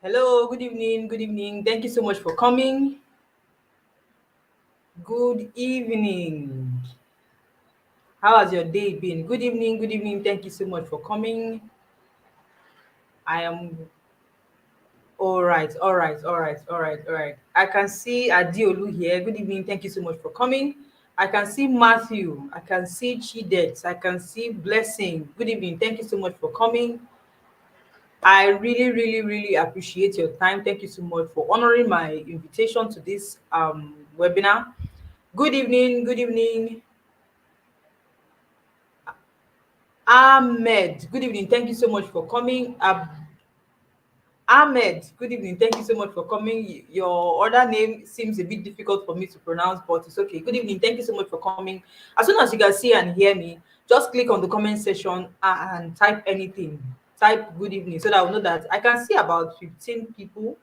Hello, good evening, good evening. Thank you so much for coming. Good evening. How has your day been? Good evening, good evening. Thank you so much for coming. I am all right. I can see Adiolu here. Good evening. Thank you so much for coming. I can see Matthew. I can see Chidet. I can see Blessing. Good evening. Thank you so much for coming. I really appreciate your time. Thank you so much for honoring my invitation to this webinar. Good evening, good evening. Ahmed, good evening. Thank you so much for coming. Ahmed, good evening. Thank you so much for coming. Your other name seems a bit difficult for me to pronounce, but it's okay. Good evening. Thank you so much for coming. As soon as you can see and hear me, just click on the comment section and type anything. Type good evening so that I will know that I can see about 15 people,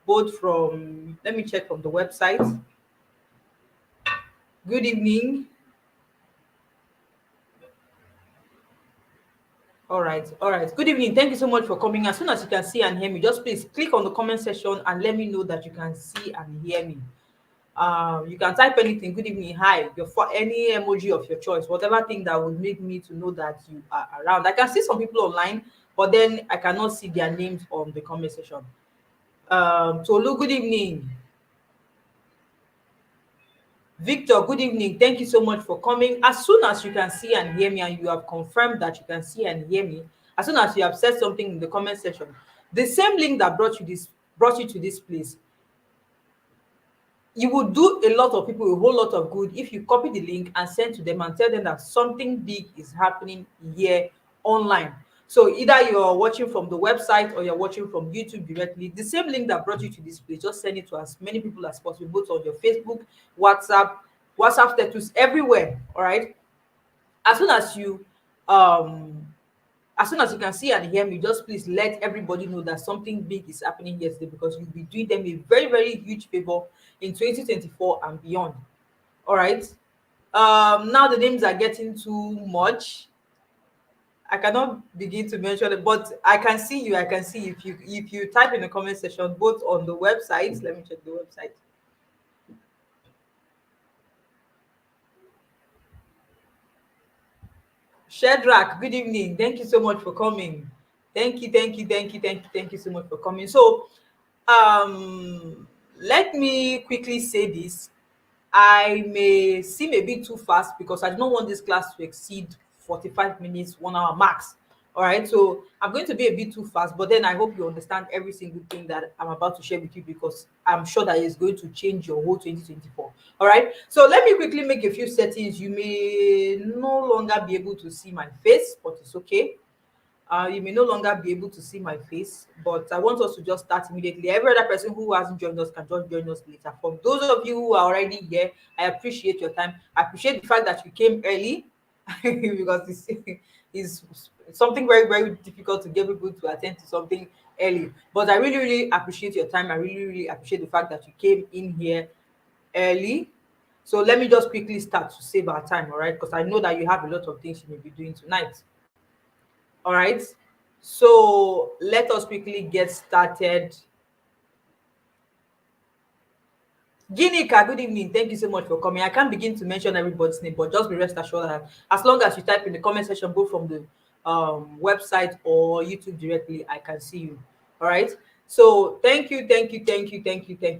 both from, let me check from the website. Good evening. All right. Good evening. Thank you so much for coming. As soon as you can see and hear me, just please click on the comment section and let me know that you can see and hear me. You can type anything. Good evening, hi, for any emoji of your choice, whatever thing that would make me to know that you are around. I can see some people online, but then I cannot see their names on the comment section. Tolu, good evening. Victor, good evening. Thank you so much for coming. As soon as you can see and hear me, and you have confirmed that you can see and hear me, as soon as you have said something in the comment section, the same link that brought you to this place, you would do a lot of people a whole lot of good if you copy the link and send to them and tell them that something big is happening here online. So either you're watching from the website or you're watching from YouTube directly, the same link that brought you to this place, just send it to as many people as possible, both on your Facebook, WhatsApp, WhatsApp status, everywhere. All right. As soon as you um as soon as you can see and hear me, just please let everybody know that something big is happening here today, because you'll be doing them a very huge favor in 2024 and beyond. All right. Now the names are getting too much. I cannot begin to mention it, but I can see you. I can see if you type in the comment section, both on the website. Let me check the website. Shedrack, good evening. Thank you so much for coming. Thank you so much for coming. So, let me quickly say this. I may seem a bit too fast because I do not want this class to exceed 45 minutes, 1 hour max. All right, so I'm going to be a bit too fast, but then I hope you understand every single thing that I'm about to share with you, because I'm sure that it's going to change your whole 2024. All right, so let me quickly make a few settings. You may no longer be able to see my face, but it's okay. You may no longer be able to see my face, but I want us to just start immediately. Every other person who hasn't joined us can just join us later. For those of you who are already here, I appreciate your time. I appreciate the fact that you came early because it's something very difficult to get people to attend to something early. But I really appreciate your time. I really appreciate the fact that you came in here early. So let me just quickly start to save our time, all right? Because I know that you have a lot of things you may be doing tonight. All right. So let us quickly get started. Ginika, good evening. Thank you so much for coming. I can't begin to mention everybody's name, but just be rest assured that as long as you type in the comment section, both from the website or YouTube directly, I can see you. All right. So thank you.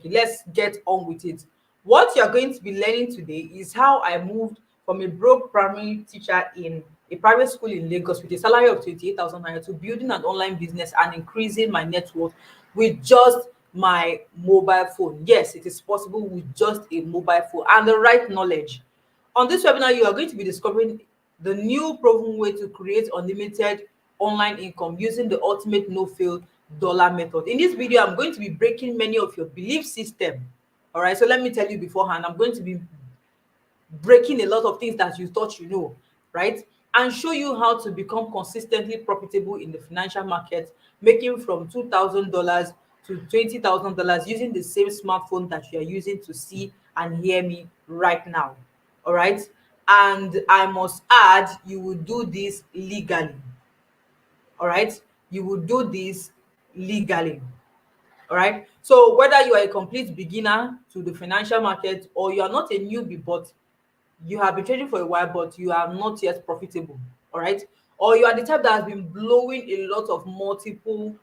Let's get on with it. What you're going to be learning today is how I moved from a broke primary teacher in a private school in Lagos with a salary of 28,000 naira to building an online business and increasing my net worth with just my mobile phone. Yes, it is possible with just a mobile phone and the right knowledge. On this webinar, you are going to be discovering the new proven way to create unlimited online income using the ultimate no-fail dollar method. In this video, I'm going to be breaking many of your belief system. All right, so let me tell you beforehand, I'm going to be breaking a lot of things that you thought you know, right? And show you how to become consistently profitable in the financial market, making from $2,000 to $20,000 using the same smartphone that you are using to see and hear me right now. All right. And I must add, you will do this legally. All right. You will do this legally. All right. So whether you are a complete beginner to the financial market or you are not a newbie, but you have been trading for a while, but you are not yet profitable, all right, or you are the type that has been blowing a lot of multiple,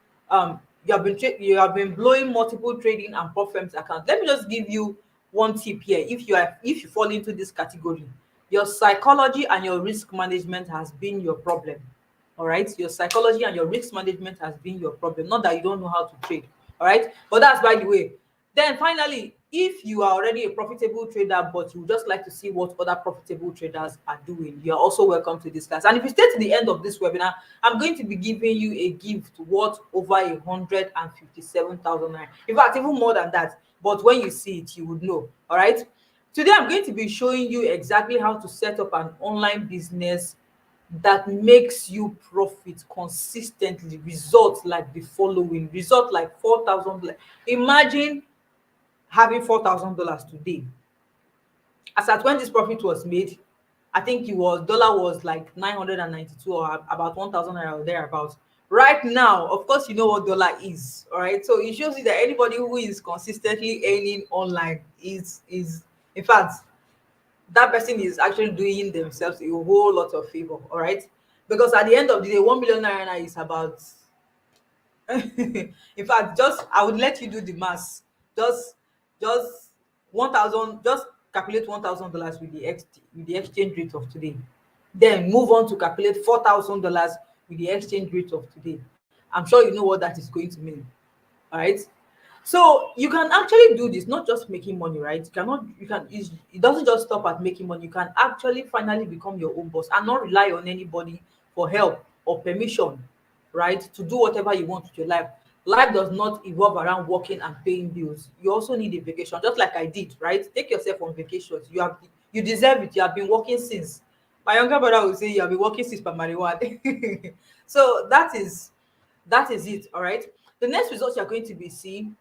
you have been blowing multiple trading and prop firms accounts. Let me just give you one tip here. If you fall into this category, your psychology and your risk management has been your problem. All right, your psychology and your risk management has been your problem, not that you don't know how to trade. All right, but that's by the way. Then finally, if you are already a profitable trader but you just like to see what other profitable traders are doing, you are also welcome to this class. And if you stay to the end of this webinar, I'm going to be giving you a gift worth over 157,000 naira. In fact, even more than that. But when you see it, you would know. All right. Today, I'm going to be showing you exactly how to set up an online business that makes you profit consistently. Results like the following. Result like 4,000. Imagine having $4,000 today. As at when this profit was made, I think it was dollar was like 992 or about 1,000 naira or thereabouts. Right now, of course, you know what dollar is, all right? So it shows you that anybody who is consistently earning online is in fact, that person is actually doing themselves a whole lot of favor, all right? Because at the end of the day, 1 million naira is about in fact, just I would let you do the math. Just just 1,000, just calculate $1,000 with the exchange rate of today. Then move on to calculate $4,000 with the exchange rate of today. I'm sure you know what that is going to mean. All right. So you can actually do this, not just making money, right? You cannot, you can, it doesn't just stop at making money. You can actually finally become your own boss and not rely on anybody for help or permission, right? To do whatever you want with your life. Life does not evolve around working and paying bills. You also need a vacation, just like I did, right? Take yourself on vacations. You deserve it. You have been working since. My younger brother will say you have been working since primary one. So that is it. All right. The next results you're going to be seeing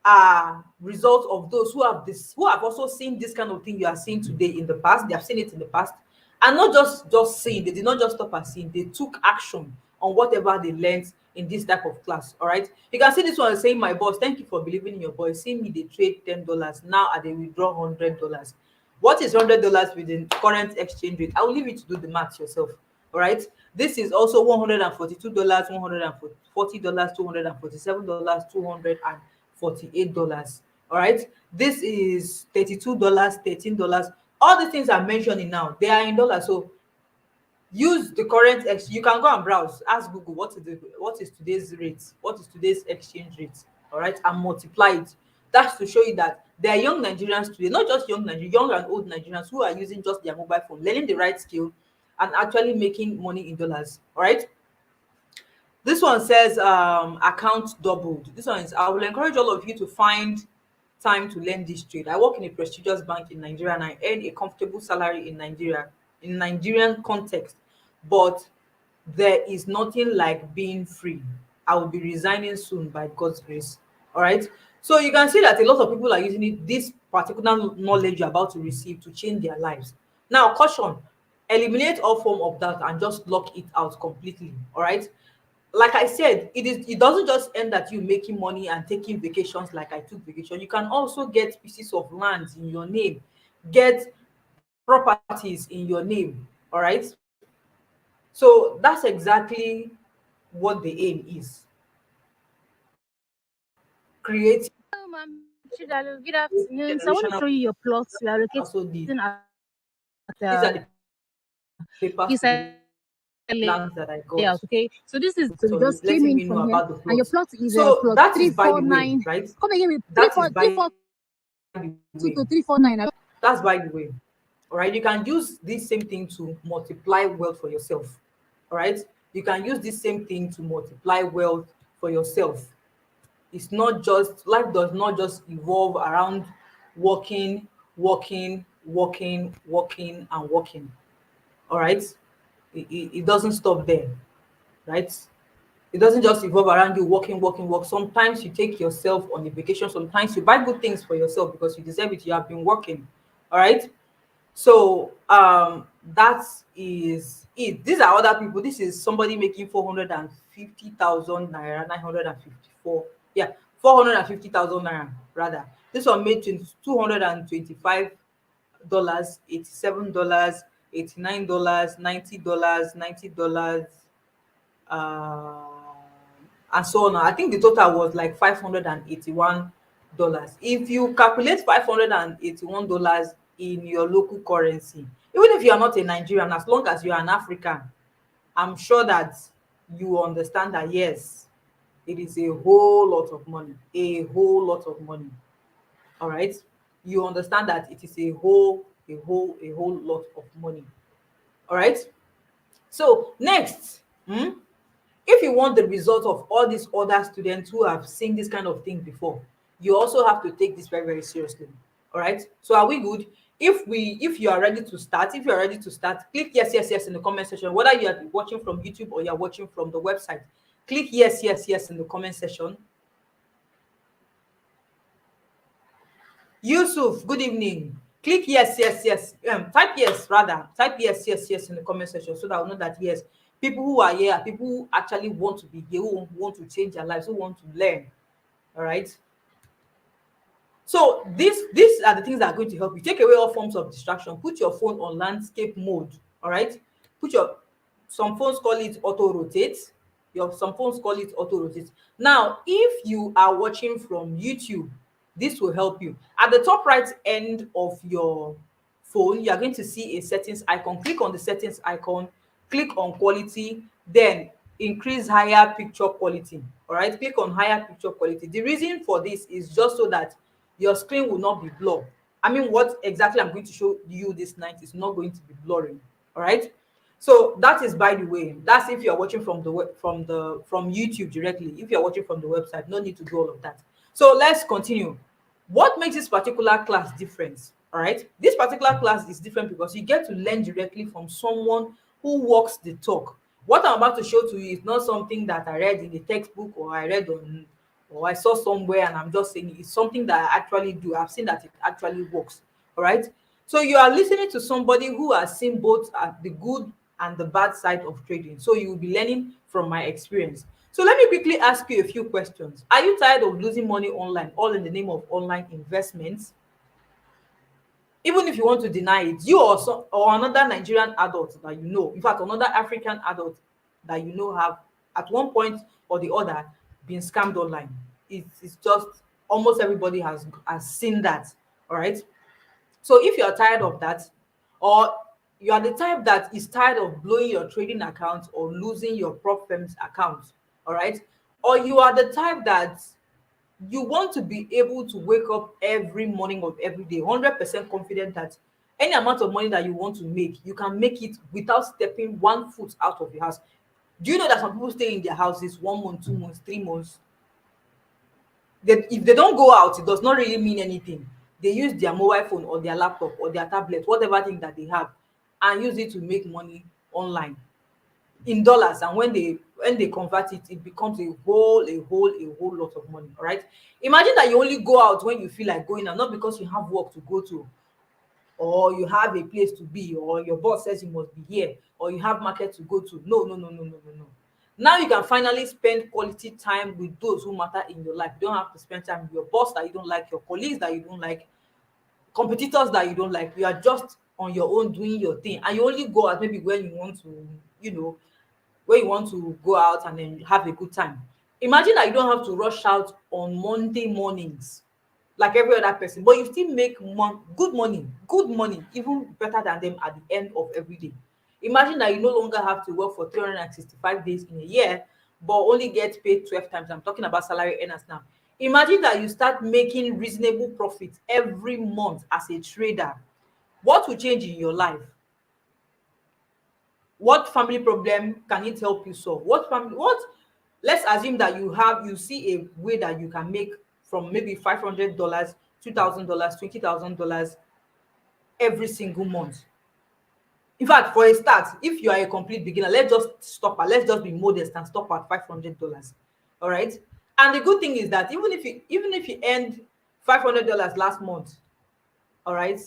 are results of those who have also seen this kind of thing you are seeing today in the past. They have seen it in the past, and not just seeing. They did not just stop at seeing. They took action on whatever they learned in this type of class. All right. You can see this one saying, "My boss, thank you for believing in your boy. See me, they trade $10. Now I they withdraw $100. What is $100 with the current exchange rate? I will leave you to do the math yourself. All right. This is also $142, $140, $247, $248. All right. This is $32, $13. All the things I'm mentioning now, they are in dollars. So use the current you can go and browse, ask Google what is today's rate, what is today's exchange rate, all right, and multiply it. That's to show you that there are young Nigerians today, not just young Nigerians, young and old Nigerians who are using just their mobile phone, learning the right skill and actually making money in dollars. All right. This one says account doubled. This one is, I will encourage all of you to find time to learn this trade. I work in a prestigious bank in Nigeria and I earn a comfortable salary in Nigeria, in Nigerian context. But there is nothing like being free. I will be resigning soon by God's grace. All right. So you can see that a lot of people are using this particular knowledge you're about to receive to change their lives. Now, caution, eliminate all form of that and just lock it out completely. All right. Like I said, it doesn't just end at you making money and taking vacations like I took vacation. You can also get pieces of land in your name, get properties in your name. All right. So that's exactly what the aim is. Creating Hello, ma'am. Chidalo. Good afternoon. So I want to generational show you your plots we are located also did. at These are the papers east to the side lands that I layout. got. Okay, so this is so you just So came he's in from letting here, me know and about your the plot plot. is plot So three that four is by the nine. way, right? Come again with That is by the way. 342 to 349. That's by the way. All right. You can use this same thing to multiply wealth for yourself. All right. You can use this same thing to multiply wealth for yourself. It's not just, life does not just evolve around working, working, working, working, and working. All right. It doesn't stop there, right? It doesn't just evolve around you working, working, work. Sometimes you take yourself on a vacation. Sometimes you buy good things for yourself because you deserve it. You have been working. All right. So that is it. These are other people. This is somebody making 450,000 naira, 954. Yeah, 450,000 naira rather. This one made $225, $87, $89, $90, $90, uh, and so on. I think the total was like $581. If you calculate $581 in your local currency, even if you are not a Nigerian, as long as you are an African, I'm sure that you understand that yes, it is a whole lot of money, a whole lot of money. All right, you understand that it is a whole lot of money. All right. So next, if you want the result of all these other students who have seen this kind of thing before, you also have to take this very, very seriously. All right. So are we good? If you are ready to start, if you are ready to start, click yes, yes, yes in the comment section. Whether you are watching from YouTube or you are watching from the website, click yes, yes, yes in the comment section. Yusuf, good evening. Click yes, yes, yes. Type yes rather. Type yes, yes, yes in the comment section so that I will know that yes, people who are here are people who actually want to be here, who want to change their lives, who want to learn. All right. So these are the things that are going to help you. Take away all forms of distraction. Put your phone on landscape mode. All right. Put your Some phones call it auto rotate. Some phones call it auto rotate. Now, if you are watching from YouTube, this will help you. At the top right end of your phone, you are going to see a settings icon. Click on the settings icon, click on quality, then increase higher picture quality. All right, click on higher picture quality. The reason for this is just so that your screen will not be blurred. I mean, what exactly I'm going to show you this night is not going to be blurring. All right. So that is, by the way, that's if you're watching from from YouTube directly. If you're watching from the website, no need to do all of that. So let's continue. What makes this particular class different? All right, this particular class is different because you get to learn directly from someone who walks the talk. What I'm about to show to you is not something that I read in the textbook or I read on or I saw somewhere and I'm just saying it. It's something that I actually do. I've seen that it actually works. All right. So you are listening to somebody who has seen both the good and the bad side of trading. So you will be learning from my experience. So let me quickly ask you a few questions. Are you tired of losing money online, all in the name of online investments? Even if you want to deny it, you or another Nigerian adult that you know, in fact, another African adult that you know have at one point or the other been scammed online. It's just almost everybody has seen that. All right. So if you are tired of that, or you are the type that is tired of blowing your trading account or losing your prop firm's account, all right, or you are the type that you want to be able to wake up every morning of every day 100% confident that any amount of money that you want to make, you can make it without stepping one foot out of your house. Do you know that some people stay in their houses 1 month, 2 months, 3 months? If they don't go out, it does not really mean anything. They use their mobile phone or their laptop or their tablet, whatever thing that they have, and use it to make money online in dollars. And when they convert it, it becomes a whole lot of money. All right. Imagine that you only go out when you feel like going out, not because you have work to go to, or you have a place to be, or your boss says you must be here, or you have market to go to. No, no, no, no, no, no, no. Now you can finally spend quality time with those who matter in your life. You don't have to spend time with your boss that you don't like, your colleagues that you don't like, competitors that you don't like. You are just on your own doing your thing, and you only go out maybe when you want to, you know, when you want to go out and then have a good time. Imagine that you don't have to rush out on Monday mornings like every other person, but you still make good money, even better than them at the end of every day. Imagine that you no longer have to work for 365 days in a year, but only get paid 12 times. I'm talking about salary earners now. Imagine that you start making reasonable profit every month as a trader. What will change in your life? What family problem can it help you solve? What Let's assume that you see a way that you can make from maybe $500, $2,000, $20,000 every single month. In fact, for a start, if you are a complete beginner, let's just be modest and stop at $500. All right. And the good thing is that even if you earned $500 last month, all right,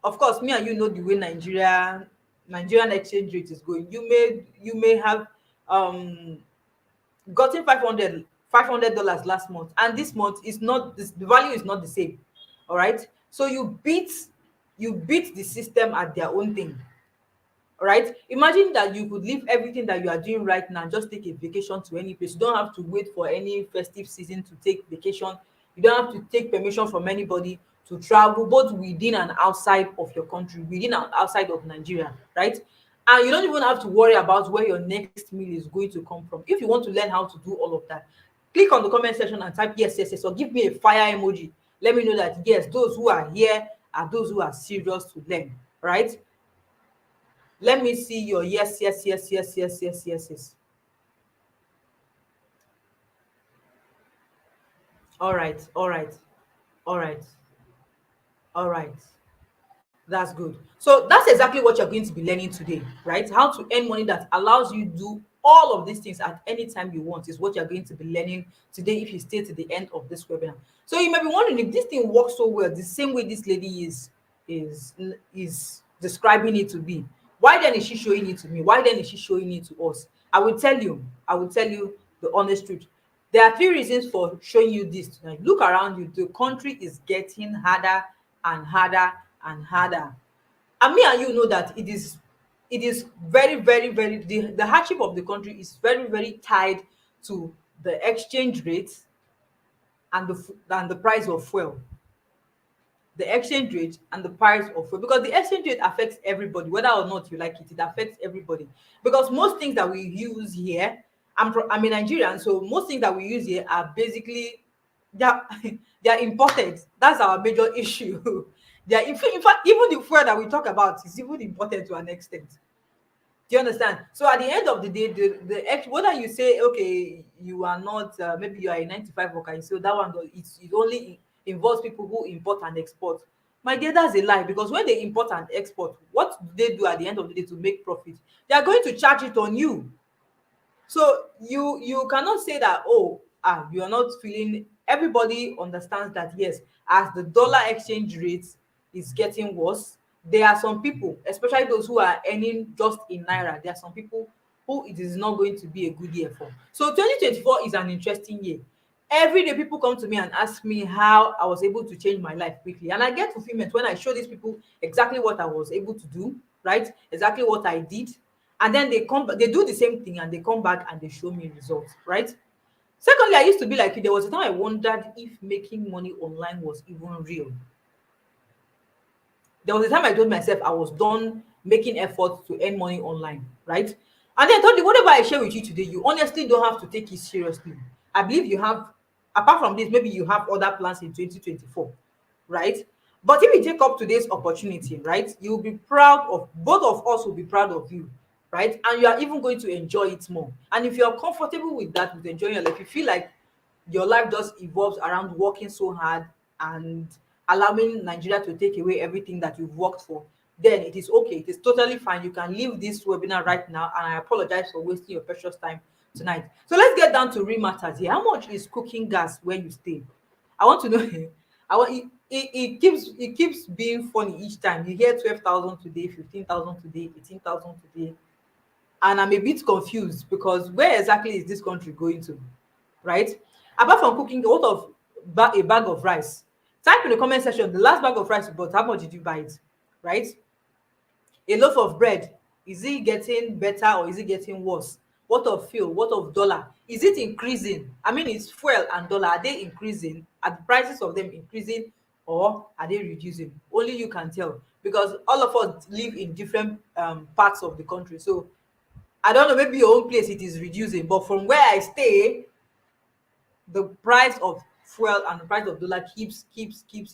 of course, me and you know the way Nigerian exchange rate is going. You may have um gotten $500 last month, and this month is not this, the value is not the same. All right, so you beat the system at their own thing. All right, imagine that you could leave everything that you are doing right now and just take a vacation to any place. You don't have to wait for any festive season to take vacation. You don't have to take permission from anybody to travel both within and outside of your country, within and outside of Nigeria, right? And you don't even have to worry about where your next meal is going to come from. If you want to learn how to do all of that, click on the comment section and type yes, yes, yes, or give me a fire emoji. Let me know that yes, those who are here are those who are serious to learn, right? Let me see your yes, yes, yes, yes, yes, yes, yes, yes. All right, all right, all right, all right. That's good. So that's exactly what you're going to be learning today, right? How to earn money that allows you to do all of these things at any time you want is what you're going to be learning today if you stay to the end of this webinar. So you may be wondering if this thing works so well, the same way this lady is is describing it to be. Why then is she showing it to me? Why then is she showing it to us? I will tell you the honest truth. There are three reasons for showing you this tonight. Look around you. The country is getting harder and harder and harder. And me and you know that it is very, very, very the hardship of the country is very, very tied to the exchange rate and the price of fuel. The exchange rate and the price of fuel, because the exchange rate affects everybody whether or not you like it. It affects everybody because most things that we use here, I'm a Nigerian, so most things that we use here are basically they're they're imported. That's our major issue. They're in fact even the fuel that we talk about is even imported to an extent. Do you understand? So at the end of the day, whether you say okay, you are not maybe you are a 9 to 5 worker, you say, "Oh, that one it only involves people who import and export." My dear, that's a lie, because when they import and export, what do they do at the end of the day to make profit? They are going to charge it on you. So you cannot say that, oh, you are not feeling. Everybody understands that yes, as the dollar exchange rate is getting worse, there are some people, especially those who are earning just in naira, there are some people who it is not going to be a good year for. So 2024 is an interesting year. Every day people come to me and ask me how I was able to change my life quickly, and I get fulfillment when I show these people exactly what I was able to do, right? Exactly what I did. And then they do the same thing and they come back and they show me results, right? Secondly, I used to be like you. There was a time I wondered if making money online was even real. There was a time I told myself I was done making efforts to earn money online, right? And then I told you, whatever I share with you today, you honestly don't have to take it seriously. I believe you have, apart from this, maybe you have other plans in 2024, right? But if you take up today's opportunity, right, you'll be proud of, both of us will be proud of you, right? And you are even going to enjoy it more. And if you're comfortable with that, with enjoying your life, you feel like your life just evolves around working so hard and allowing Nigeria to take away everything that you've worked for, then it is okay. It is totally fine. You can leave this webinar right now, and I apologize for wasting your precious time tonight. So let's get down to real matters here. How much is cooking gas where you stay? I want to know. I want it keeps being funny each time. You hear 12,000 today, 15,000 today, 18,000 today, and I'm a bit confused because where exactly is this country going to, right? Apart from cooking, what of a bag of rice? Type in the comment section the last bag of rice you bought. How much did you buy it, right? A loaf of bread, is it getting better or is it getting worse? What of fuel? What of dollar? Is it increasing? I mean, is fuel and dollar, are they increasing? Are the prices of them increasing or are they reducing? Only you can tell, because all of us live in different parts of the country. So I don't know, maybe your own place it is reducing, but from where I stay, the price of fuel and the price of dollar keeps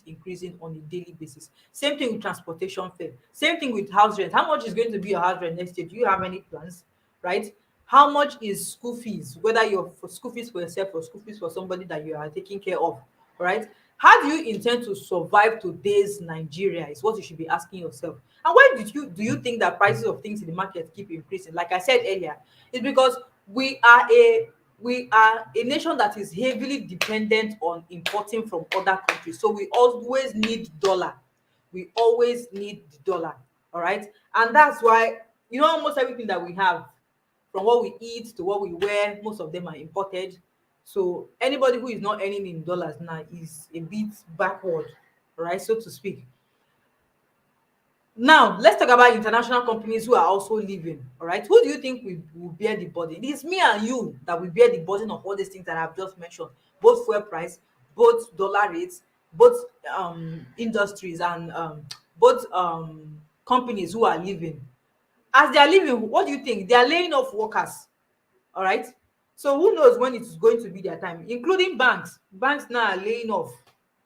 increasing on a daily basis. Same thing with transportation fare. Same thing with house rent. How much is going to be your house rent next year? Do you have any plans? Right? How much is school fees? Whether you're for school fees for yourself or school fees for somebody that you are taking care of. Right? How do you intend to survive today's Nigeria is what you should be asking yourself. And why do you think that prices of things in the market keep increasing? Like I said earlier, it's because we are a we are a nation that is heavily dependent on importing from other countries. So we always need dollar. We always need the dollar. All right. And that's why, almost everything that we have from what we eat to what we wear, most of them are imported. So anybody who is not earning in dollars now is a bit backward, right, so to speak. Now, let's talk about international companies who are also leaving. All right, who do you think will bear the burden? It is me and you that will bear the burden of all these things that I've just mentioned, both fuel price, both dollar rates, both industries, and both companies who are leaving. As they are leaving, what do you think? They are laying off workers. All right, so who knows when it is going to be their time, including banks. Banks now are laying off.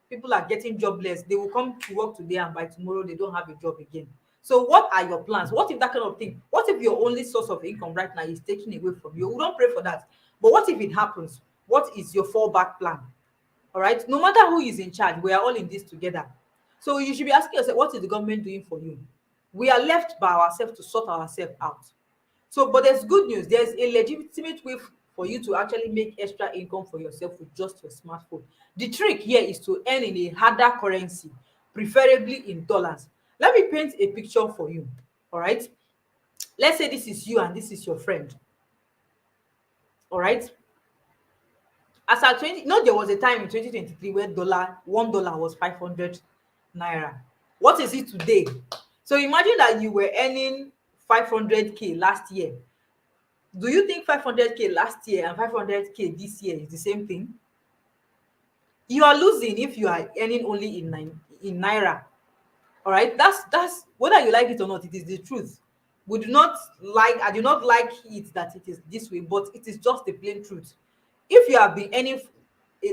People are getting jobless. They will come to work today and by tomorrow they don't have a job again. So what are your plans? What if that kind of thing, what if your only source of income right now is taken away from you? We don't pray for that, but what if it happens? What is your fallback plan? All right, no matter who is in charge, we are all in this together. So you should be asking yourself, what is the government doing for you? We are left by ourselves to sort ourselves out. So, but there's good news. There's a legitimate way for you to actually make extra income for yourself with just your smartphone. The trick here is to earn in a harder currency, preferably in dollars. Let me paint a picture for you. All right. Let's say this is you and this is your friend. All right. As at 20, no, there was a time in 2023 where $1 was 500 naira. What is it today? So imagine that you were earning 500k last year. Do you think 500k last year and 500k this year is the same thing? You are losing if you are earning only in naira. All right, that's whether you like it or not, it is the truth. We do not like, I do not like it that it is this way, but it is just the plain truth. If you have been earning,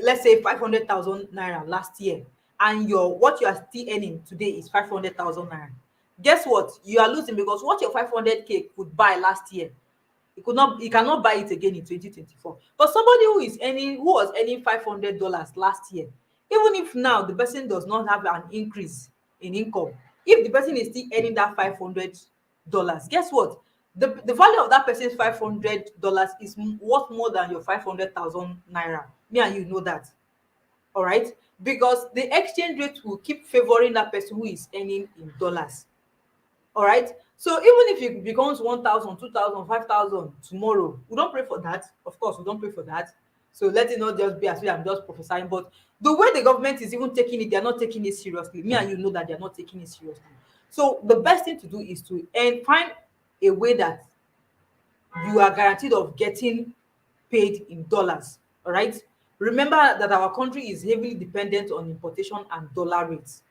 let's say 500,000 naira last year, and what you are still earning today is 500,000 naira, guess what? You are losing, because what your 500k could buy last year, he cannot buy it again in 2024. But somebody who was earning $500 last year, even if now the person does not have an increase in income, if the person is still earning that $500, guess what? The value of that person's $500 is worth more than your 500,000 naira. Me and you know that. All right, because the exchange rate will keep favoring that person who is earning in dollars. All right, so even if it becomes 1,000, 2,000, 5,000 tomorrow, we don't pray for that. Of course, we don't pray for that. So let it not just be as if I'm just prophesying. But the way the government is even taking it, they're not taking it seriously. Me and you know that they're not taking it seriously. So the best thing to do is to find a way that you are guaranteed of getting paid in dollars. All right, remember that our country is heavily dependent on importation and dollar rates.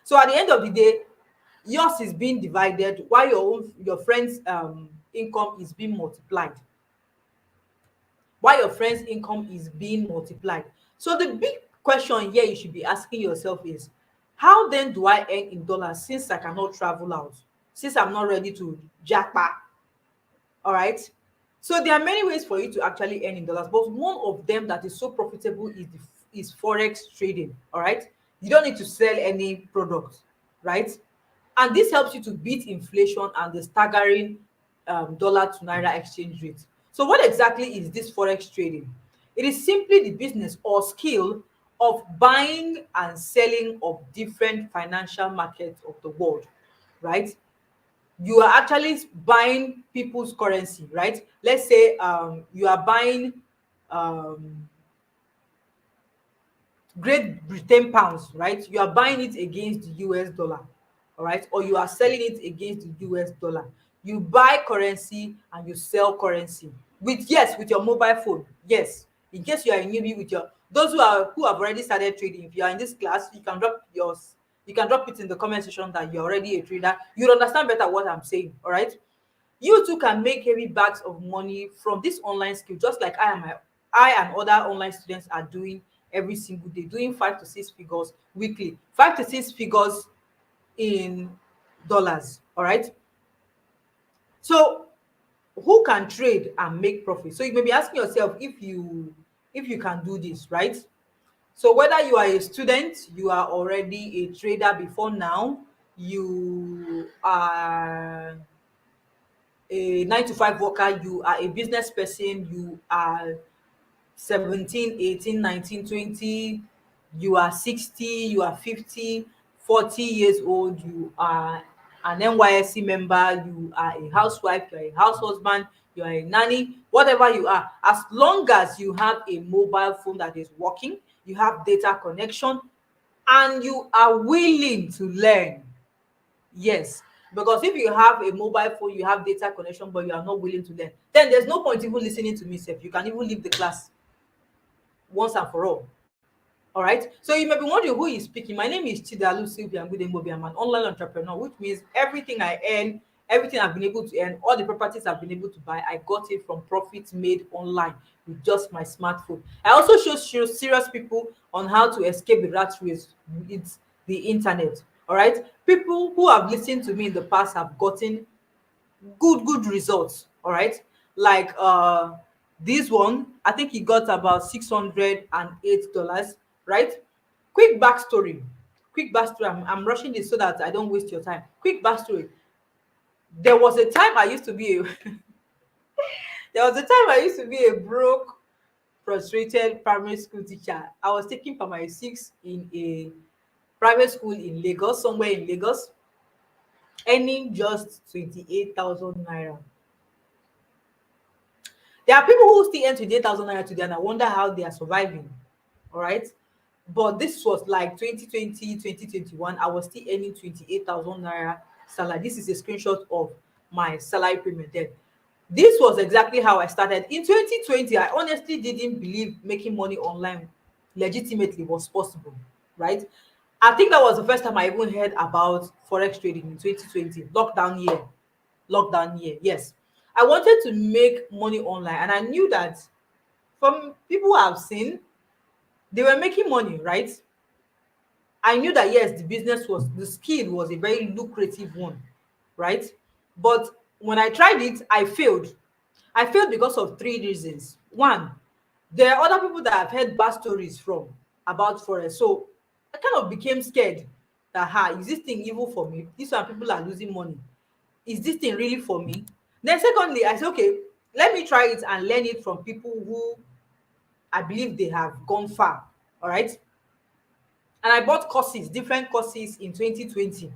So at the end of the day, yours is being divided while your friend's income is being multiplied. So the big question here you should be asking yourself is, how then do I earn in dollars since I cannot travel out, since I'm not ready to jackpot? All right, so there are many ways for you to actually earn in dollars, but one of them that is so profitable is forex trading. All right, you don't need to sell any product, right? And this helps you to beat inflation and the staggering dollar to naira exchange rate. So what exactly is this forex trading? It is simply the business or skill of buying and selling of different financial markets of the world, right? You are actually buying people's currency, right? Let's say you are buying um, Great Britain pounds, right? You are buying it against the US dollar, all right? Or you are selling it against the US dollar. You buy currency and you sell currency with your mobile phone. Yes, in case you are a newbie, with your those who have already started trading, if you are in this class, you can drop it in the comment section that you're already a trader. You'll understand better what I'm saying, all right? You too can make heavy bags of money from this online skill, just like I and other online students are doing every single day, doing 5 to 6 figures weekly, 5 to 6 figures in dollars. All right, so who can trade and make profit? So you may be asking yourself if you can do this, right? So whether you are a student, you are already a trader before now, you are a 9 to 5 worker, you are a business person, you are 17, 18, 19, 20, you are 60, you are 50, 40 years old, you are an NYSC member, you are a housewife, you are a house husband, you are a nanny, whatever you are, as long as you have a mobile phone that is working, you have data connection, and you are willing to learn. Yes, because if you have a mobile phone, you have data connection, but you are not willing to learn, then there's no point even listening to me sef. You can even leave the class once and for all. All right. So you may be wondering who is speaking. My name is Chidalu Sylvia Ngudengbobi. I'm an online entrepreneur, which means everything I earn, everything I've been able to earn, all the properties I've been able to buy, I got it from profits made online with just my smartphone. I also show serious people on how to escape the rat race with the internet. All right. People who have listened to me in the past have gotten good results. All right, like this one, I think he got about $608, right? quick backstory quick backstory. I'm rushing this so that I don't waste your time. Quick backstory. There was a time I used to be a there was a time I used to be a broke, frustrated primary school teacher. I was taking primary six in a private school in Lagos, somewhere in Lagos, earning just 28,000 naira. There are people who still earn 28,000 naira today, and I wonder how they are surviving. All right. But this was like 2020, 2021. I was still earning 28,000 naira salary. This is a screenshot of my salary payment then. This was exactly how I started. In 2020, I honestly didn't believe making money online legitimately was possible, right? I think that was the first time I even heard about forex trading in 2020, lockdown year. Yes, I wanted to make money online, and I knew that from people I've seen, they were making money, right? I knew that yes, the skill was a very lucrative one, right? But when I tried it, I failed. I failed because of three reasons. One, there are other people that I've heard bad stories from about forex, so I kind of became scared that, is this thing evil for me? These are people are losing money. Is this thing really for me? Then secondly, I said, okay, let me try it and learn it from people who I believe they have gone far. All right. And I bought courses, different courses in 2020,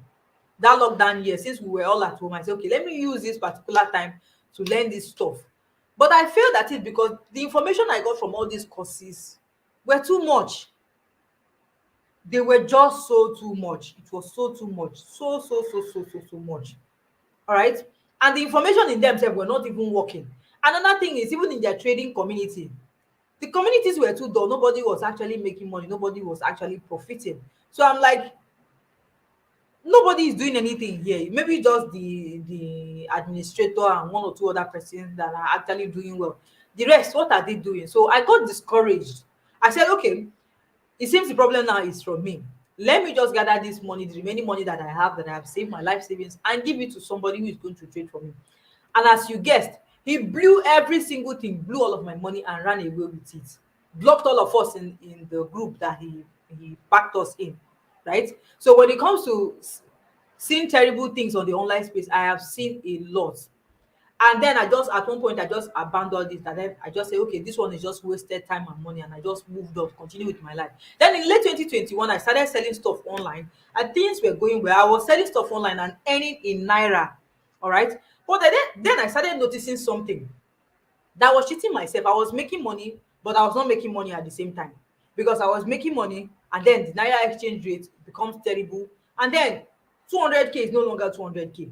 that lockdown year. Since we were all at home, I said, okay, let me use this particular time to learn this stuff. But I failed at it because the information I got from all these courses were too much. They were just so too much. It was so too much. So much. All right. And the information in themselves were not even working. Another thing is, even in their trading community, the communities were too dull. Nobody was actually making money. Nobody was actually profiting. So I'm like, nobody is doing anything here. Maybe just the administrator and one or two other persons that are actually doing well. The rest, what are they doing? So I got discouraged. I said, okay, it seems the problem now is from me. Let me just gather this money, the remaining money that I have saved, my life savings, and give it to somebody who is going to trade for me. And as you guessed, he blew every single thing, blew all of my money and ran away with it. Blocked all of us in the group that he packed us in, right? So when it comes to seeing terrible things on the online space, I have seen a lot. And then I just, at one point, I just abandoned it, and then I just say, okay, this one is just wasted time and money, and I just moved on, continue with my life. Then in late 2021, I started selling stuff online, and things were going well. I was selling stuff online and earning in naira. All right. But then I started noticing something that was cheating myself. I was making money, but I was not making money at the same time, because I was making money and then the naira exchange rate becomes terrible, and then 200k is no longer 200k,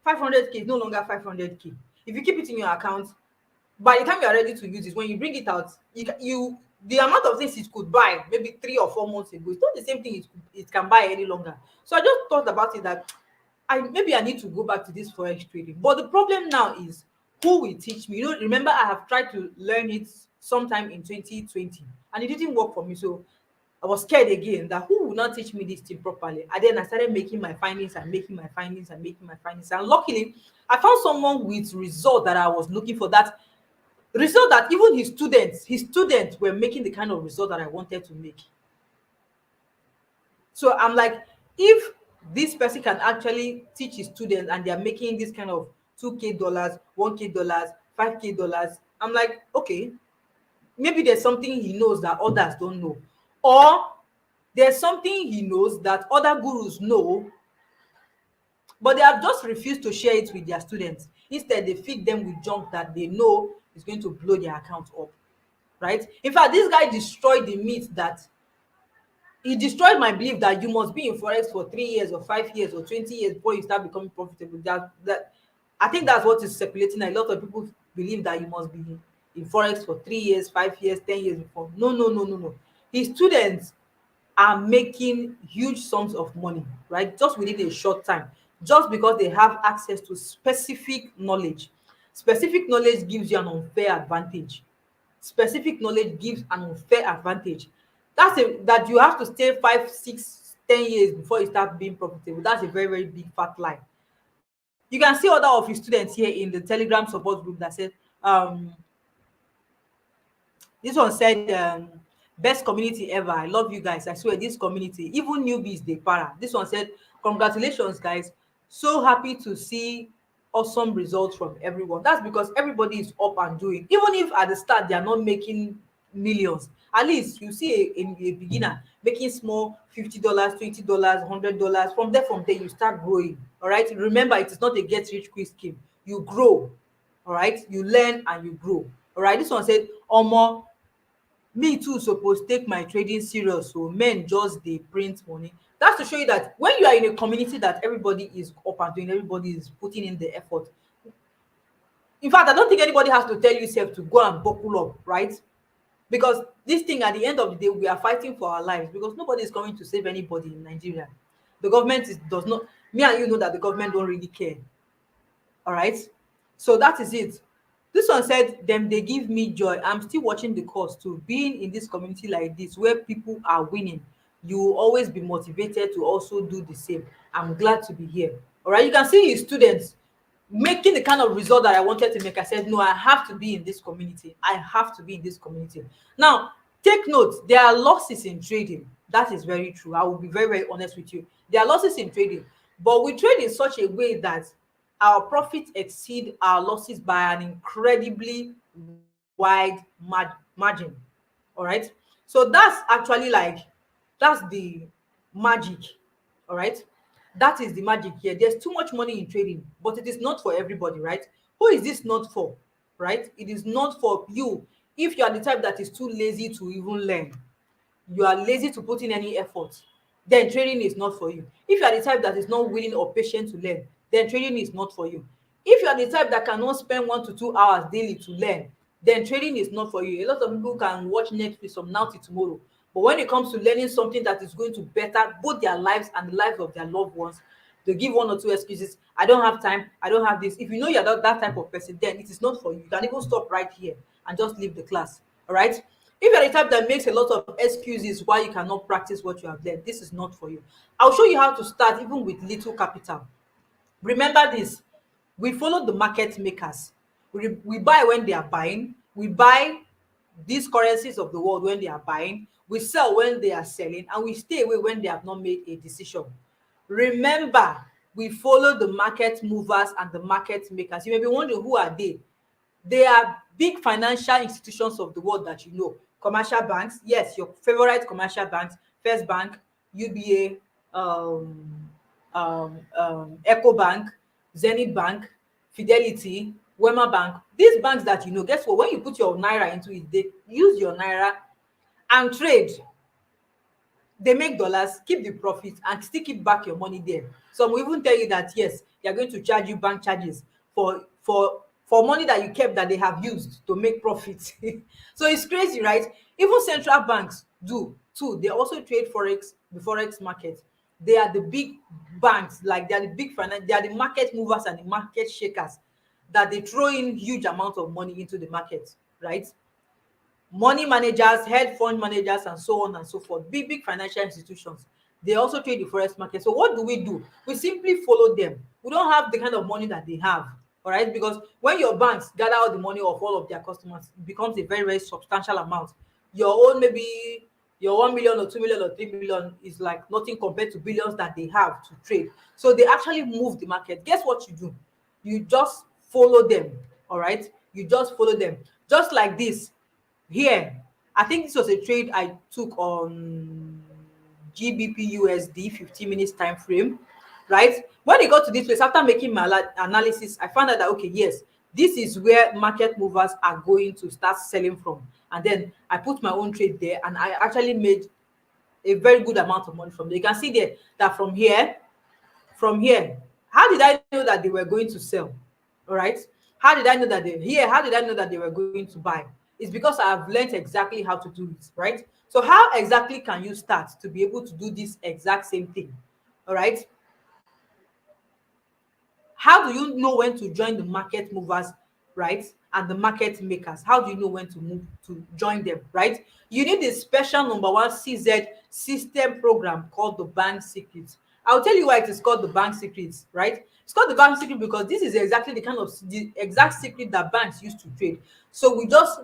500k is no longer 500k. If you keep it in your account, by the time you are ready to use it, when you bring it out, you the amount of things it could buy maybe 3 or 4 months ago, it's not the same thing it can buy any longer. So I just thought about it that I need to go back to this forex trading. But the problem now is, who will teach me? Remember, I have tried to learn it sometime in 2020 and it didn't work for me. So I was scared again that who will not teach me this thing properly. And then I started making my findings and making my findings and making my findings. And luckily, I found someone with result that I was looking for. That result that even his students were making the kind of result that I wanted to make. So I'm like, if this person can actually teach his students and they're making this kind of $2k, $1k, $5k, I'm like, okay, maybe there's something he knows that others don't know. Or there's something he knows that other gurus know but they have just refused to share it with their students. Instead, they feed them with junk that they know is going to blow their account up, right? In fact, this guy destroyed the myth that he destroyed my belief that you must be in forex for 3 years or 5 years or 20 years before you start becoming profitable. That I think that's what is circulating. A lot of people believe that you must be in forex for 3 years, 5 years, 10 years before. No, no, no, no, no. His students are making huge sums of money, right? Just within a short time, just because they have access to specific knowledge. Specific knowledge gives you an unfair advantage. Specific knowledge gives an unfair advantage. That you have to stay 5, 6, 10 years before you start being profitable. That's a very, very big fat lie. You can see other of his students here in the Telegram support group that said, um, this one said, best community ever. I love you guys. I swear, this community, even newbies, they para. This one said, congratulations, guys. So happy to see awesome results from everyone. That's because everybody is up and doing. Even if at the start they are not making millions, at least you see a beginner making small $50, $20, $100. From there, you start growing. All right. Remember, it is not a get rich quick scheme. You grow. All right. You learn and you grow. All right. This one said, Omo, me too suppose take my trading serious, so men just dey print money. That's to show you that when you are in a community that everybody is up and doing, everybody is putting in the effort. In fact, I don't think anybody has to tell you sef to go and buckle up, right? Because this thing, at the end of the day, we are fighting for our lives, because nobody is coming to save anybody in Nigeria. The government does not, me and you know that the government don't really care. All right, so that is it. This one said, dem dey give me joy. I'm still watching the course too. Being in this community like this where people are winning, you will always be motivated to also do the same. I'm glad to be here. All right, you can see his students making the kind of result that I wanted to make. I said, no, I have to be in this community. I have to be in this community. Now, take note, there are losses in trading. That is very true. I will be very, very honest with you. There are losses in trading, but we trade in such a way that our profits exceed our losses by an incredibly wide margin. All right. So that's actually like, that's the magic. All right. That is the magic here. There's too much money in trading, but it is not for everybody, right? Who is this not for? Right? It is not for you if you are the type that is too lazy to even learn. You are lazy to put in any effort, then trading is not for you. If you are the type that is not willing or patient to learn, then trading is not for you. If you are the type that cannot spend 1 to 2 hours daily to learn, then trading is not for you. A lot of people can watch Netflix from now till tomorrow, but when it comes to learning something that is going to better both their lives and the lives of their loved ones, they give 1 or 2 excuses. I don't have time, I don't have this. If you know you're that type of person, then it is not for you. You can even stop right here and just leave the class. All right. If you're the type that makes a lot of excuses why you cannot practice what you have learned, this is not for you. I'll show you how to start even with little capital. Remember this, we follow the market makers. We buy when they are buying. We buy these currencies of the world when they are buying. We sell when they are selling, and we stay away when they have not made a decision. Remember, we follow the market movers and the market makers. You may be wondering, who are they? They are big financial institutions of the world that you know. Commercial banks, yes, your favorite commercial banks, First Bank, UBA, Ecobank, Zenith Bank, Fidelity, Wema Bank. These banks that you know, guess what? When you put your naira into it, they use your naira and trade. They make dollars, keep the profit, and still keep back your money there. Some will even tell you that yes, they are going to charge you bank charges for money that you kept that they have used to make profit. So it's crazy, right? Even central banks do too. They also trade forex, the forex market. They are the big banks, like they are the big finance, they are the market movers and the market shakers, that they throw in huge amounts of money into the market, right? Money managers, hedge fund managers, and so on and so forth. Big financial institutions, they also trade the forex market. So what do? We simply follow them. We don't have the kind of money that they have. All right, because when your banks gather all the money of all of their customers, it becomes a very, very substantial amount. Your own, maybe your 1 million or 2 million or 3 million, is like nothing compared to billions that they have to trade. So they actually move the market. Guess what you do? You just follow them. All right, you just follow them. Just like this here, I think this was a trade I took on GBP USD 15 minutes time frame. right? When it got to this place, after making my analysis, I found out that okay, yes, this is where market movers are going to start selling from. And then I put my own trade there, and I actually made a very good amount of money from there. You can see there that from here, how did I know that they were going to sell? All right. How did I know that how did I know that they were going to buy? It's because I have learned exactly how to do it, right? So how exactly can you start to be able to do this exact same thing? All right. How do you know when to join the market movers, right? And the market makers? How do you know when to move to join them, right? You need a special number one CZ system program called the Bank Secret. I'll tell you why it is called the Bank Secret, right? It's called the Bank Secret because this is exactly the exact secret that banks used to trade. So we just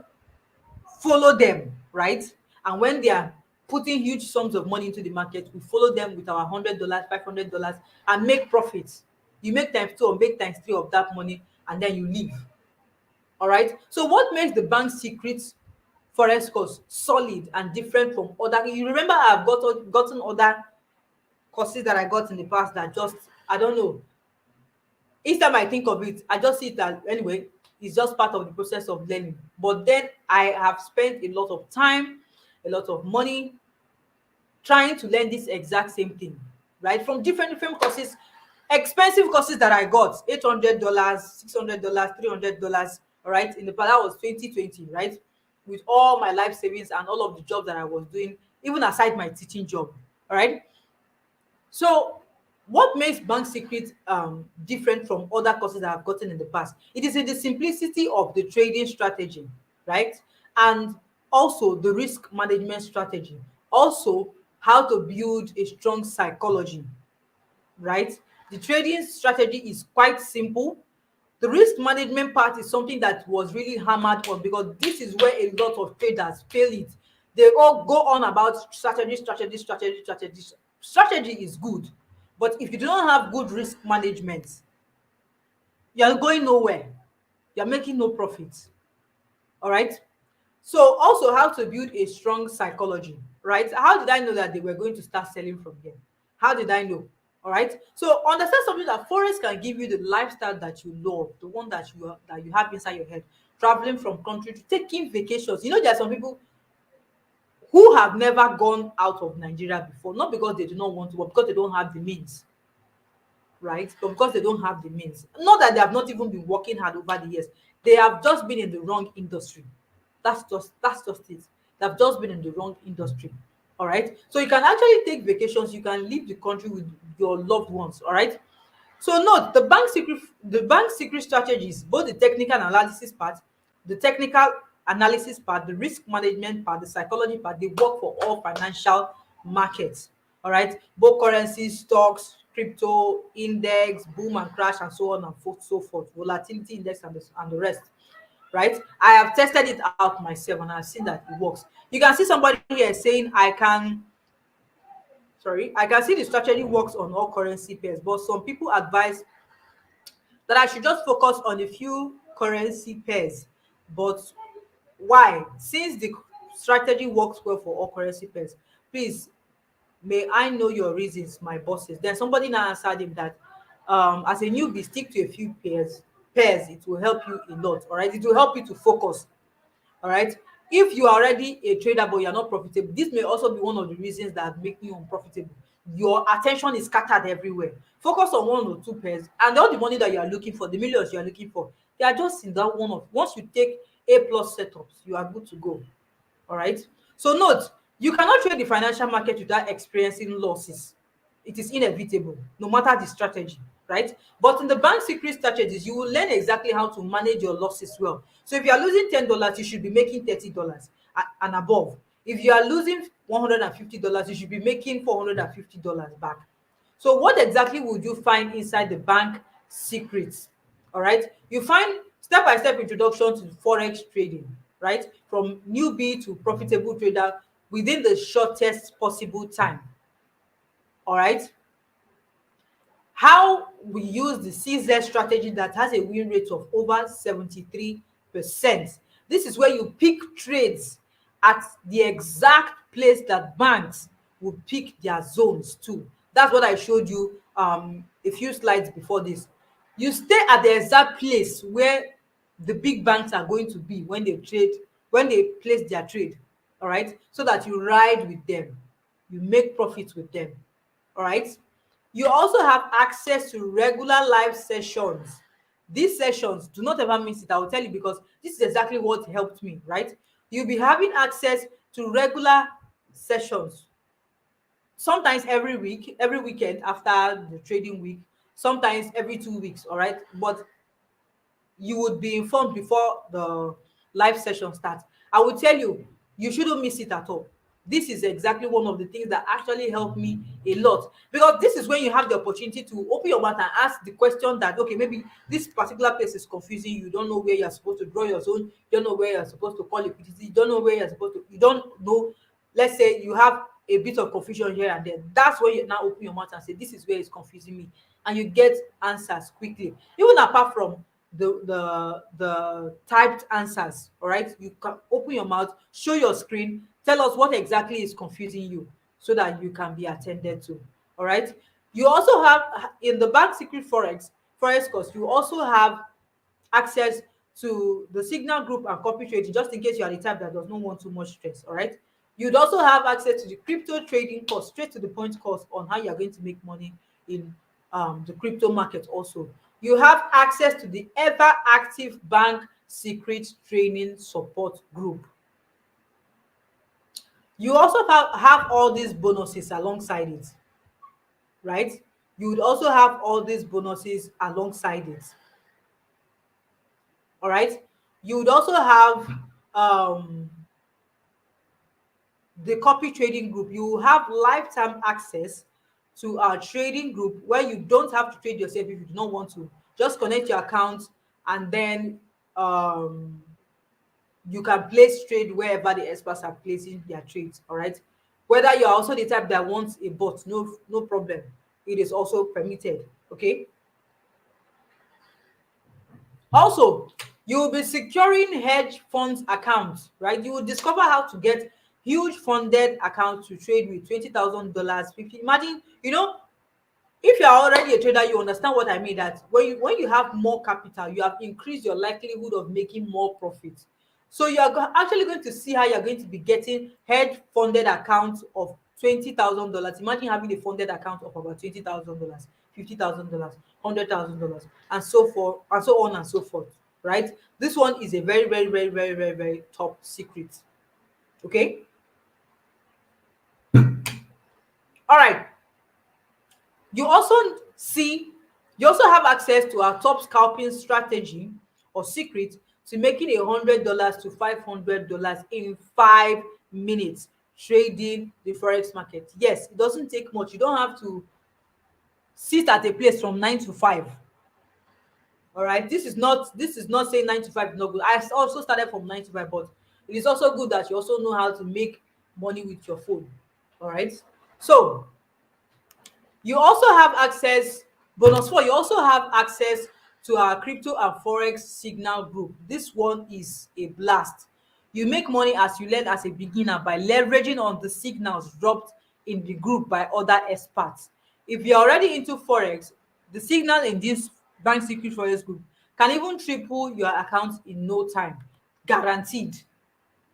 follow them, right? And when they are putting huge sums of money into the market, we follow them with our $100, $500, and make profits. You make times two or make times three of that money, and then you leave. All right. So, what makes the bank secrets forex course solid and different from other? You remember, I've gotten other courses that I got in the past that just, I don't know, each time I think of it, I just see it as anyway, it's just part of the process of learning. But then I have spent a lot of time, a lot of money trying to learn this exact same thing, right? From different courses, expensive courses that I got, $800, $600, $300, all right? In the past, that was 2020, right? With all my life savings and all of the jobs that I was doing, even aside my teaching job, all right? So, what makes Bank Secret different from other courses that I've gotten in the past? It is in the simplicity of the trading strategy, right? And also the risk management strategy. Also, how to build a strong psychology, right? The trading strategy is quite simple. The risk management part is something that was really hammered on because this is where a lot of traders fail it. They all go on about strategy, strategy, strategy, strategy. Strategy is good, but if you do not have good risk management, you're going nowhere. You're making no profit. All right. So also how to build a strong psychology, right? How did I know that they were going to start selling from here? How did I know? All right. So understand something that forex can give you the lifestyle that you love, the one that you have inside your head. Traveling from country to taking vacations. You know, there are some people who have never gone out of Nigeria before, not because they do not want to, but because they don't have the means, right? But because they don't have the means. Not that they have not even been working hard over the years. They have just been in the wrong industry. That's just it. They've just been in the wrong industry. All right. So you can actually take vacations, you can leave the country with your loved ones. All right. So note the bank secret strategies, both the technical analysis part, the technical analysis part, the risk management part, the psychology part, they work for all financial markets. All right, both currencies, stocks, crypto, index, boom and crash, and so on and so forth, volatility index and the rest. Right, I have tested it out myself and I've seen that it works. You can see somebody here saying I can see the strategy works on all currency pairs, but some people advise that I should just focus on a few currency pairs. But why? Since the strategy works well for all currency pairs, please, may I know your reasons, my bosses? Then somebody now answered him that as a newbie, stick to a few pairs, it will help you a lot. All right, it will help you to focus. All right. If you are already a trader but you're not profitable, this may also be one of the reasons that make you unprofitable. Your attention is scattered everywhere. Focus on one or two pairs, and all the money that you are looking for, the millions you are looking for, they are just in that one of. Once you take A plus setups, you are good to go. All right. So note, you cannot trade the financial market without experiencing losses. It is inevitable, no matter the strategy, right? But in the bank secret strategies, you will learn exactly how to manage your losses well. So if you are losing $10, you should be making $30 and above. If you are losing $150, you should be making $450 back. So what exactly would you find inside the bank secrets? All right, you find step-by-step introduction to forex trading, right? From newbie to profitable trader within the shortest possible time. All right, how we use the CZ strategy that has a win rate of over 73%. This is where you pick trades at the exact place that banks will pick their zones to. That's what I showed you a few slides before this. You stay at the exact place where the big banks are going to be when they trade, when they place their trade. All right, so that you ride with them, you make profits with them. All right, you also have access to regular live sessions. These sessions, do not ever miss it. I will tell you, because this is exactly what helped me. Right, you'll be having access to regular sessions, sometimes every week, every weekend after the trading week, sometimes every 2 weeks. All right, but you would be informed before the live session starts. I will tell you, you shouldn't miss it at all. This is exactly one of the things that actually helped me a lot, because this is when you have the opportunity to open your mouth and ask the question that, okay, maybe this particular place is confusing you. You don't know where you're supposed to draw your zone, you don't know where you're supposed to call liquidity, you don't know where you're supposed to, you don't know. Let's say you have a bit of confusion here and there. That's when you now open your mouth and say, this is where it's confusing me, and you get answers quickly, even apart from the typed answers. All right, you can open your mouth, show your screen, tell us what exactly is confusing you, so that you can be attended to. All right, you also have, in the Bank Secret Forex course, you also have access to the signal group and copy trading, just in case you are the type that does not want too much stress. All right, you'd also have access to the crypto trading course, straight to the point course on how you're going to make money in the crypto market. Also, you have access to the ever active Bank Secret training support group. You also have all these bonuses alongside it. Right, you would also have all these bonuses alongside it. All right, you would also have um the copy trading group. You have lifetime access to our trading group, where you don't have to trade yourself if you do not want to. Just connect your account, and then um you can place trade wherever the experts are placing their trades. All right, whether you are also the type that wants a bot, no problem, it is also permitted. Okay, also, you will be securing hedge funds accounts. Right, you will discover how to get huge funded accounts to trade with $20,000, 50. Imagine, if you are already a trader, you understand what I mean. That when you have more capital, you have increased your likelihood of making more profit. So you are actually going to see how you are going to be getting hedge funded accounts of $20,000. Imagine having a funded account of about $20,000, $50,000, $100,000, and so forth, and so on and so forth. Right? This one is a very, very, very, very, very, very top secret. Okay. All right. You also see, you also have access to our top scalping strategy or secret to making $100 to $500 in 5 minutes trading the forex market. Yes, it doesn't take much. You don't have to sit at a place from 9 to 5. All right, this is not saying 9 to 5 is not good. I also started from 9 to 5, but it is also good that you also know how to make money with your phone. All right, so you also have access, bonus 4, you also have access to our crypto and forex signal group. This one is a blast. You make money as you learn as a beginner by leveraging on the signals dropped in the group by other experts. If you're already into forex, the signal in this Bank Secret Forex group can even triple your account in no time, guaranteed.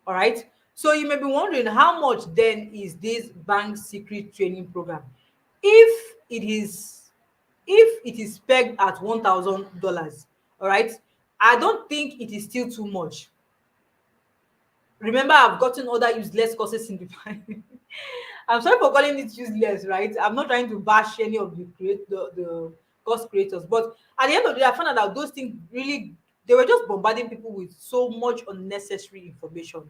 All right, so you may be wondering, how much then is this Bank Secret training program? If it is if it is pegged at $1,000, all right, I don't think it is still too much. Remember, I've gotten other useless courses in the past. I'm sorry for calling it useless, right? I'm not trying to bash any of the course creators, but at the end of the day, I found out that those things really, they were just bombarding people with so much unnecessary information.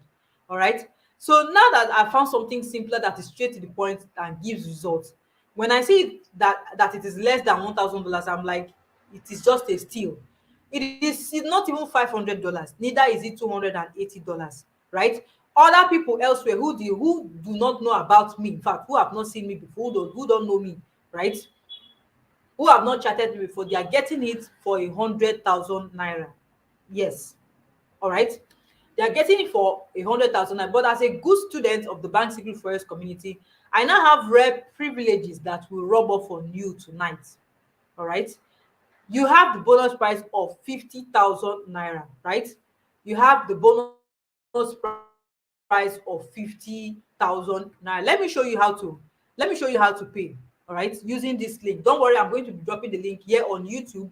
All right. So now that I found something simpler that is straight to the point and gives results, when I see that it is less than $1,000, I'm like, it is just a steal. It's not even $500, neither is it $280, right? Other people elsewhere who do not know about me, in fact, who have not seen me before, who don't know me, right? Who have not chatted me before, they are getting it for 100,000 naira. Yes. All right. They are getting it for 100,000 naira. But as a good student of the Bank Secret Forex community, I now have rare privileges that will rub off on you tonight. All right. You have the bonus price of 50,000 naira, right? You have the bonus price of 50,000 naira. Let me show you how to pay. All right, using this link. Don't worry, I'm going to be dropping the link here on YouTube.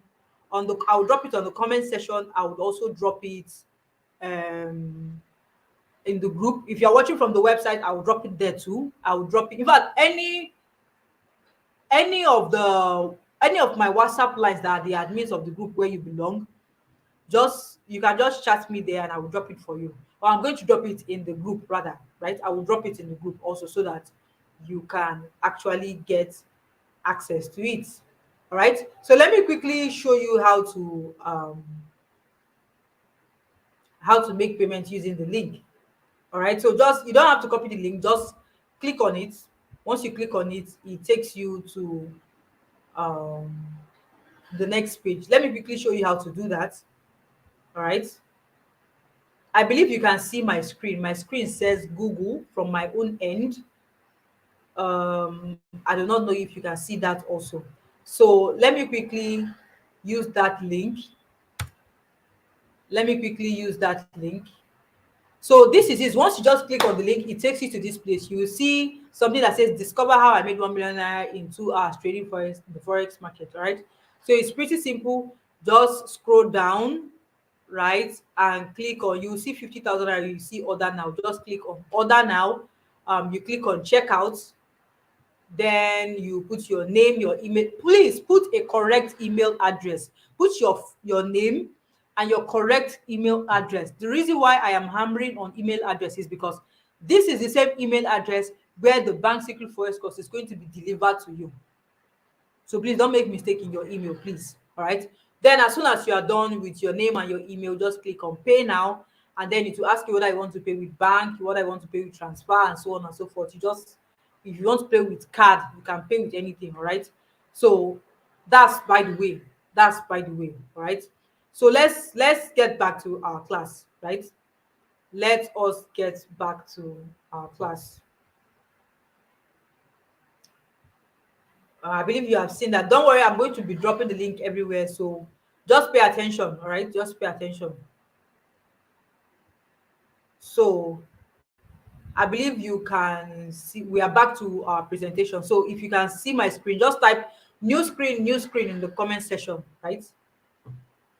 I'll drop it on the comment section. I would also drop it um in the group. If you're watching from the website, I will drop it there too. I will drop it. In fact, any of the any of my WhatsApp lines that are the admins of the group where you belong, just you can just chat me there and I will drop it for you. Or I'm going to drop it in the group rather, right? I will drop it in the group also so that you can actually get access to it. All right. So let me quickly show you how to make payments using the link. All right. So just you don't have to copy the link, just click on it. Once you click on it, it takes you to um the next page. Let me quickly show you how to do that. All right. I believe you can see my screen. My screen says Google from my own end. I do not know if you can see that also. So let me quickly use that link. Let me quickly use that link. So this is it. Once you just click on the link, it takes you to this place. You will see something that says discover how I made 1 million naira in 2 hours trading forex the forex market. All right. So it's pretty simple. Just scroll down, right, and click on, you will see 50,000 naira, you see order now. Just click on order now. You click on checkout, then you put your name, your email. Please put a correct email address. Put your name and your correct email address. The reason why I am hammering on email address is because this is the same email address where the Bank Secret Forex course is going to be delivered to you. So please don't make mistake in your email, please. All right. Then as soon as you are done with your name and your email, just click on pay now, and then it will ask you whether you want to pay with bank, whether you want to pay with transfer, and so on and so forth. You just, if you want to pay with card, you can pay with anything. All right. So that's by the way. That's by the way. All right. So let's get back to our class, right? Let us get back to our class. I believe you have seen that. Don't worry, I'm going to be dropping the link everywhere. So just pay attention. All right. Just pay attention. So I believe you can see we are back to our presentation. So if you can see my screen, just type new screen in the comment section, right?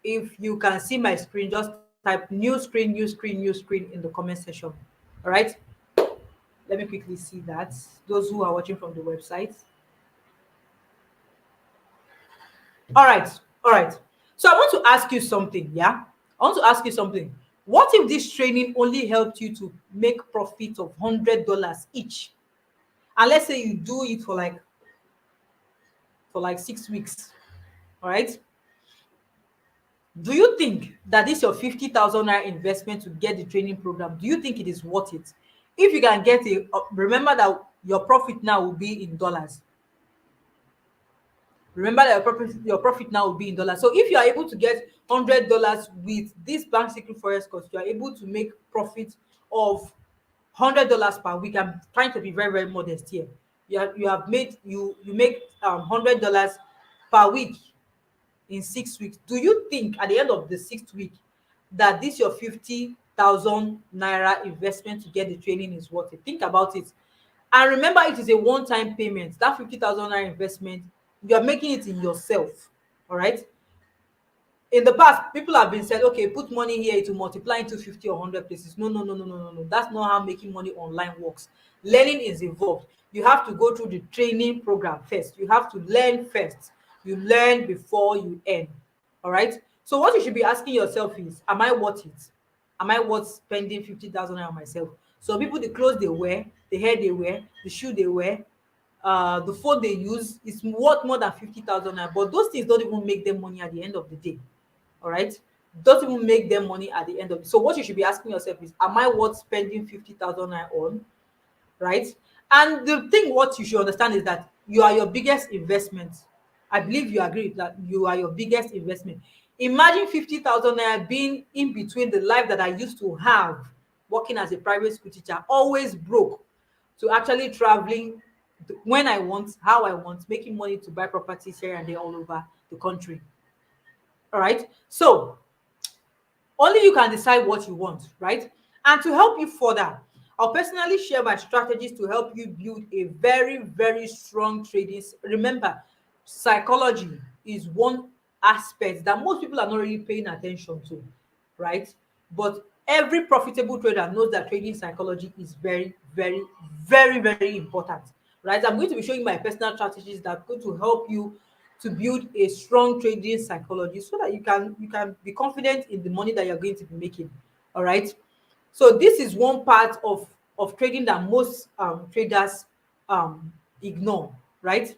If you can see my screen, just type new screen in the comment section. All right. Let me quickly see that. Those who are watching from the website. All right. All right. So I want to ask you something. Yeah. I want to ask you something. What if this training only helped you to make profit of $100 each? And let's say you do it for like 6 weeks. All right. Do you think that this your 50,000 naira investment to get the training program? Do you think it is worth it? If you can get remember that your profit now will be in dollars. Remember that your profit now will be in dollars. So if you are able to get $100 with this Bank Secret Forex course, you are able to make profit of $100 per week. I'm trying to be very, very modest here. You make $100 per week in 6 weeks. Do you think at the end of the 6th week that this your 50,000 naira investment to get the training is worth it? Think about it. And remember, it is a one-time payment. That 50,000 naira investment, you are making it in yourself. All right. In the past, people have been said, okay, put money here to multiply into 50 or 100 places. No, no, no, no, no, no, no. That's not how making money online works. Learning is involved. You have to go through the training program first. You have to learn first. You learn before you earn. All right. So what you should be asking yourself is, am I worth it? Am I worth spending 50,000 on myself? So people, the clothes they wear, the hair they wear, the shoe they wear, the phone they use is worth more than 50,000 naira. But those things don't even make them money at the end of the day. All right. Doesn't even make them money at the end of it. So what you should be asking yourself is, am I worth spending 50,000 naira on? Right. And the thing what you should understand is that you are your biggest investment. I believe you agree with that. You are your biggest investment. Imagine 50,000 naira being in between the life that I used to have working as a private school teacher, always broke, to actually traveling when I want, how I want, making money to buy properties here and there all over the country. All right. So only you can decide what you want, right? And to help you further, I'll personally share my strategies to help you build a very, very strong trading. Remember, psychology is one aspect that most people are not really paying attention to, right? But every profitable trader knows that trading psychology is very, very, very, very important, right? I'm going to be showing my personal strategies that are going to help you to build a strong trading psychology so that you can be confident in the money that you're going to be making. All right. So this is one part of trading that most traders um ignore, right?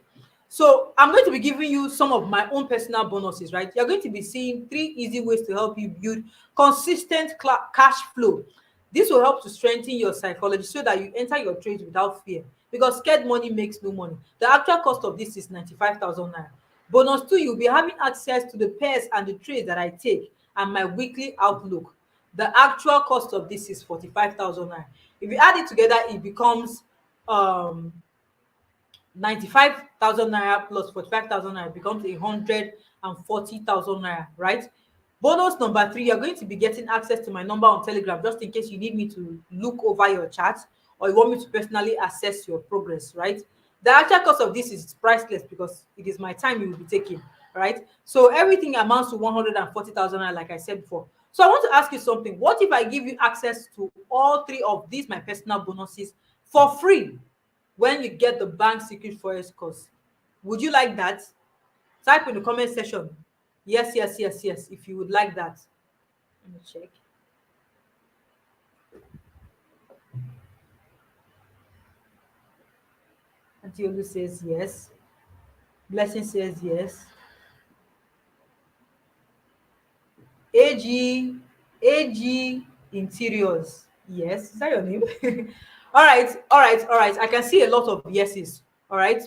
So I'm going to be giving you some of my own personal bonuses, right? You're going to be seeing 3 easy ways to help you build consistent cash flow. This will help to strengthen your psychology so that you enter your trades without fear, because scared money makes no money. The actual cost of this is 95,000 naira. Bonus two, you'll be having access to the pairs and the trades that I take and my weekly outlook. The actual cost of this is 45,000 naira. If you add it together, it becomes 95,000 naira plus 45,000 naira becomes 140,000 naira, right? Bonus number three, you're going to be getting access to my number on Telegram just in case you need me to look over your chat or you want me to personally assess your progress, right? The actual cost of this is priceless because it is my time you will be taking, right? So everything amounts to 140,000 naira, like I said before. So I want to ask you something. What if I give you access to all three of these, my personal bonuses, for free? When you get the bank secret forex course, would you like that? Type in the comment section yes, yes, yes, yes, if you would like that. Let me check. Antiolu says yes. Blessing says yes. AG Interiors, yes, is that your name? All right, all right, all right, I can see a lot of yeses. All right,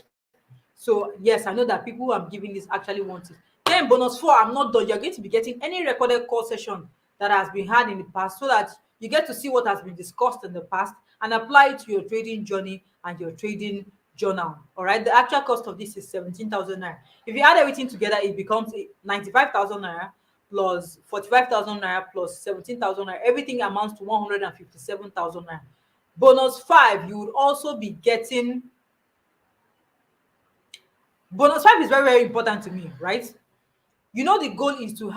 so yes, I know that people who I'm giving this actually want it. Then bonus four, I'm not done. You're going to be getting any recorded call session that has been had in the past so that you get to see what has been discussed in the past and apply it to your trading journey and your trading journal. All right, the actual cost of this is 17,000 naira. If you add everything together, it becomes 95,000 naira plus 45,000 naira plus 17,000 naira. Everything amounts to 157,000 naira. Bonus five, you would also be getting. Bonus five is very, very important to me, right? You know, the goal is to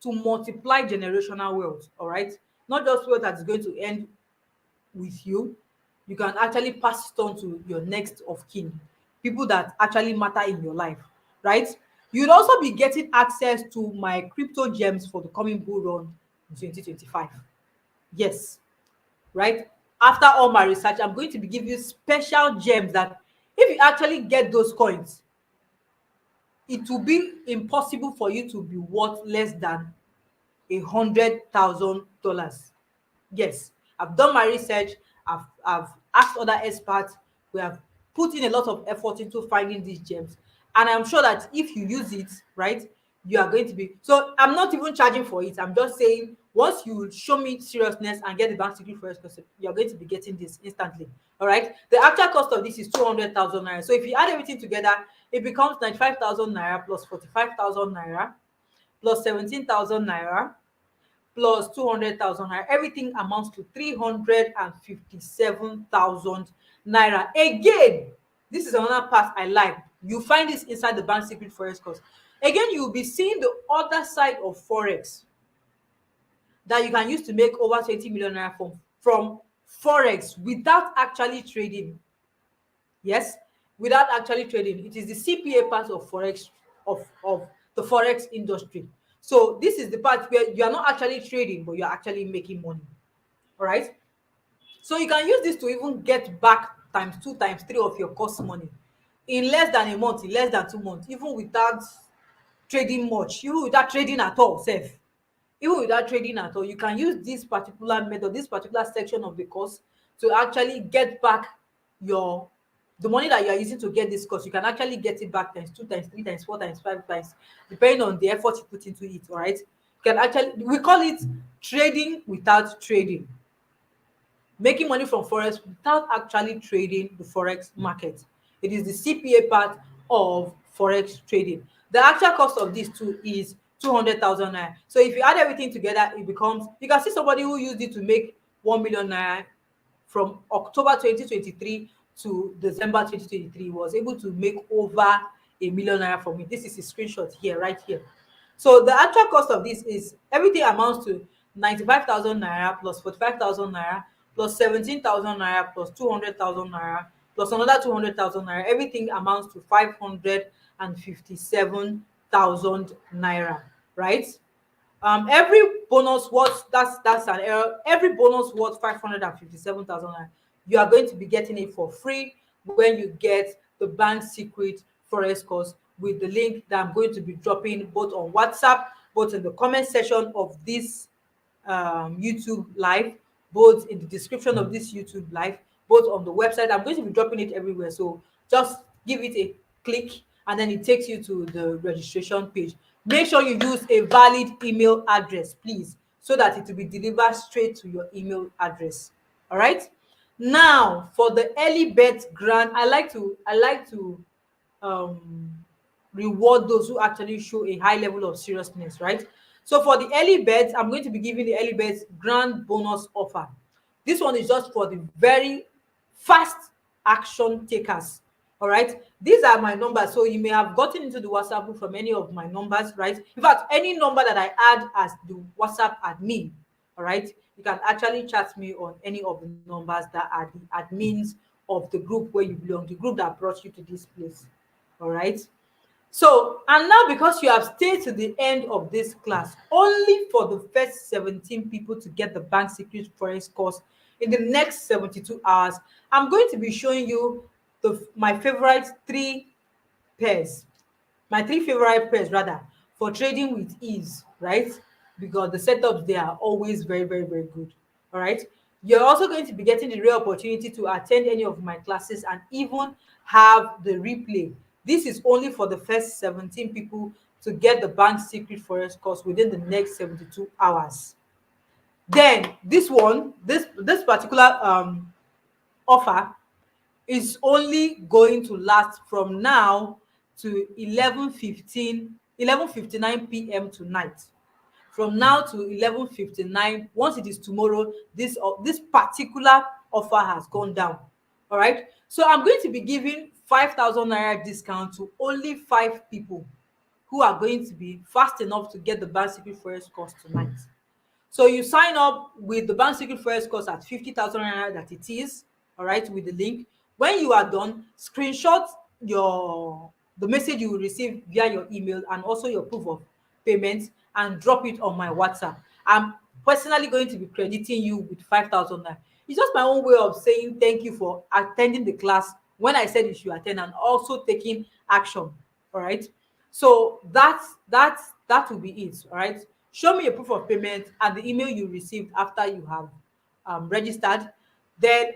multiply generational wealth, all right? Not just wealth that is going to end with you. You can actually pass it on to your next of kin, people that actually matter in your life, right? You'd also be getting access to my crypto gems for the coming bull run in 2025. Yes, right? After all my research, I'm going to be giving you special gems that if you actually get those coins, it will be impossible for you to be worth less than $100,000. Yes, I've done my research. I've asked other experts. We have put in a lot of effort into finding these gems, and I'm sure that if you use it right, you are going to be. So I'm not even charging for it. I'm just saying once you show me seriousness and get the bank secret for us, you're going to be getting this instantly. All right. The actual cost of this is 200,000 naira. So if you add everything together, it becomes 95,000 naira plus 45,000 naira plus 17,000 naira plus 200,000 naira. Everything amounts to 357,000 naira. Again, this is another part I like. You find this inside the bank secret forex course. Again, you will be seeing the other side of forex that you can use to make over 20 million naira from forex without actually trading. Yes, without actually trading. It is the CPA part of forex, of the forex industry. So this is the part where you are not actually trading, but you're actually making money. All right. So you can use this to even get back times two, times three of your cost money in less than a month, in less than 2 months, even without trading much, even without trading at all, safe. Even without trading at all, you can use this particular method, this particular section of the course to actually get back your the money that you are using to get this course, you can actually get it back times 2 times 3 times 4 times 5 times, depending on the effort you put into it. All right, you can actually, we call it trading without trading, making money from forex without actually trading the forex market. It is the CPA part of forex trading. The actual cost of this too is 200,000 naira. So if you add everything together, it becomes, you can see somebody who used it to make 1 million naira from October 2023 to December 2023, was able to make over a million naira from it. This is a screenshot here, right here. So the actual cost of this is, everything amounts to 95,000 naira plus 45,000 naira plus 17,000 naira plus 200,000 naira plus another 200,000 naira. Everything amounts to 557,000 naira, right? Every bonus worth, that's an error. Every bonus worth 557,000 naira, you are going to be getting it for free when you get the bank secret forex course with the link that I'm going to be dropping both on WhatsApp, both in the comment section of this YouTube live, both in the description of this YouTube live, both on the website. I'm going to be dropping it everywhere. So just give it a click and then it takes you to the registration page. Make sure you use a valid email address, please, so that it will be delivered straight to your email address. All right. Now for the early bird grant, I like to um reward those who actually show a high level of seriousness, right? So for the early birds, I'm going to be giving the early birds grand bonus offer. This one is just for the very fast action takers. All right, these are my numbers, so you may have gotten into the WhatsApp group from any of my numbers, right? In fact, any number that I add as the WhatsApp admin, all right, you can actually chat me on any of the numbers that are the admins of the group where you belong, the group that brought you to this place. All right. So, and now because you have stayed to the end of this class, only for the first 17 people to get the bank secret forex course in the next 72 hours, I'm going to be showing you my favorite pairs, my three favorite pairs rather, for trading with ease, right? Because the setups they are always very, very, very good. All right. You're also going to be getting the real opportunity to attend any of my classes and even have the replay. This is only for the first 17 people to get the bank secret forex course within the next 72 hours. Then this particular offer is only going to last from now to 11:59 p.m. tonight. From now to 11:59, once it is tomorrow, this particular offer has gone down. All right, so I'm going to be giving 5,000 naira discount to only 5 people who are going to be fast enough to get the bank secret forex course tonight. So you sign up with the bank secret forex course at 50,000 naira that it is, all right, with the link. When you are done, screenshot the message you will receive via your email and also your proof of payment and drop it on my WhatsApp. I'm personally going to be crediting you with 5,000 naira. It's just my own way of saying thank you for attending the class when I said you should attend and also taking action. All right. So that will be it. All right. Show me a proof of payment and the email you received after you have registered. Then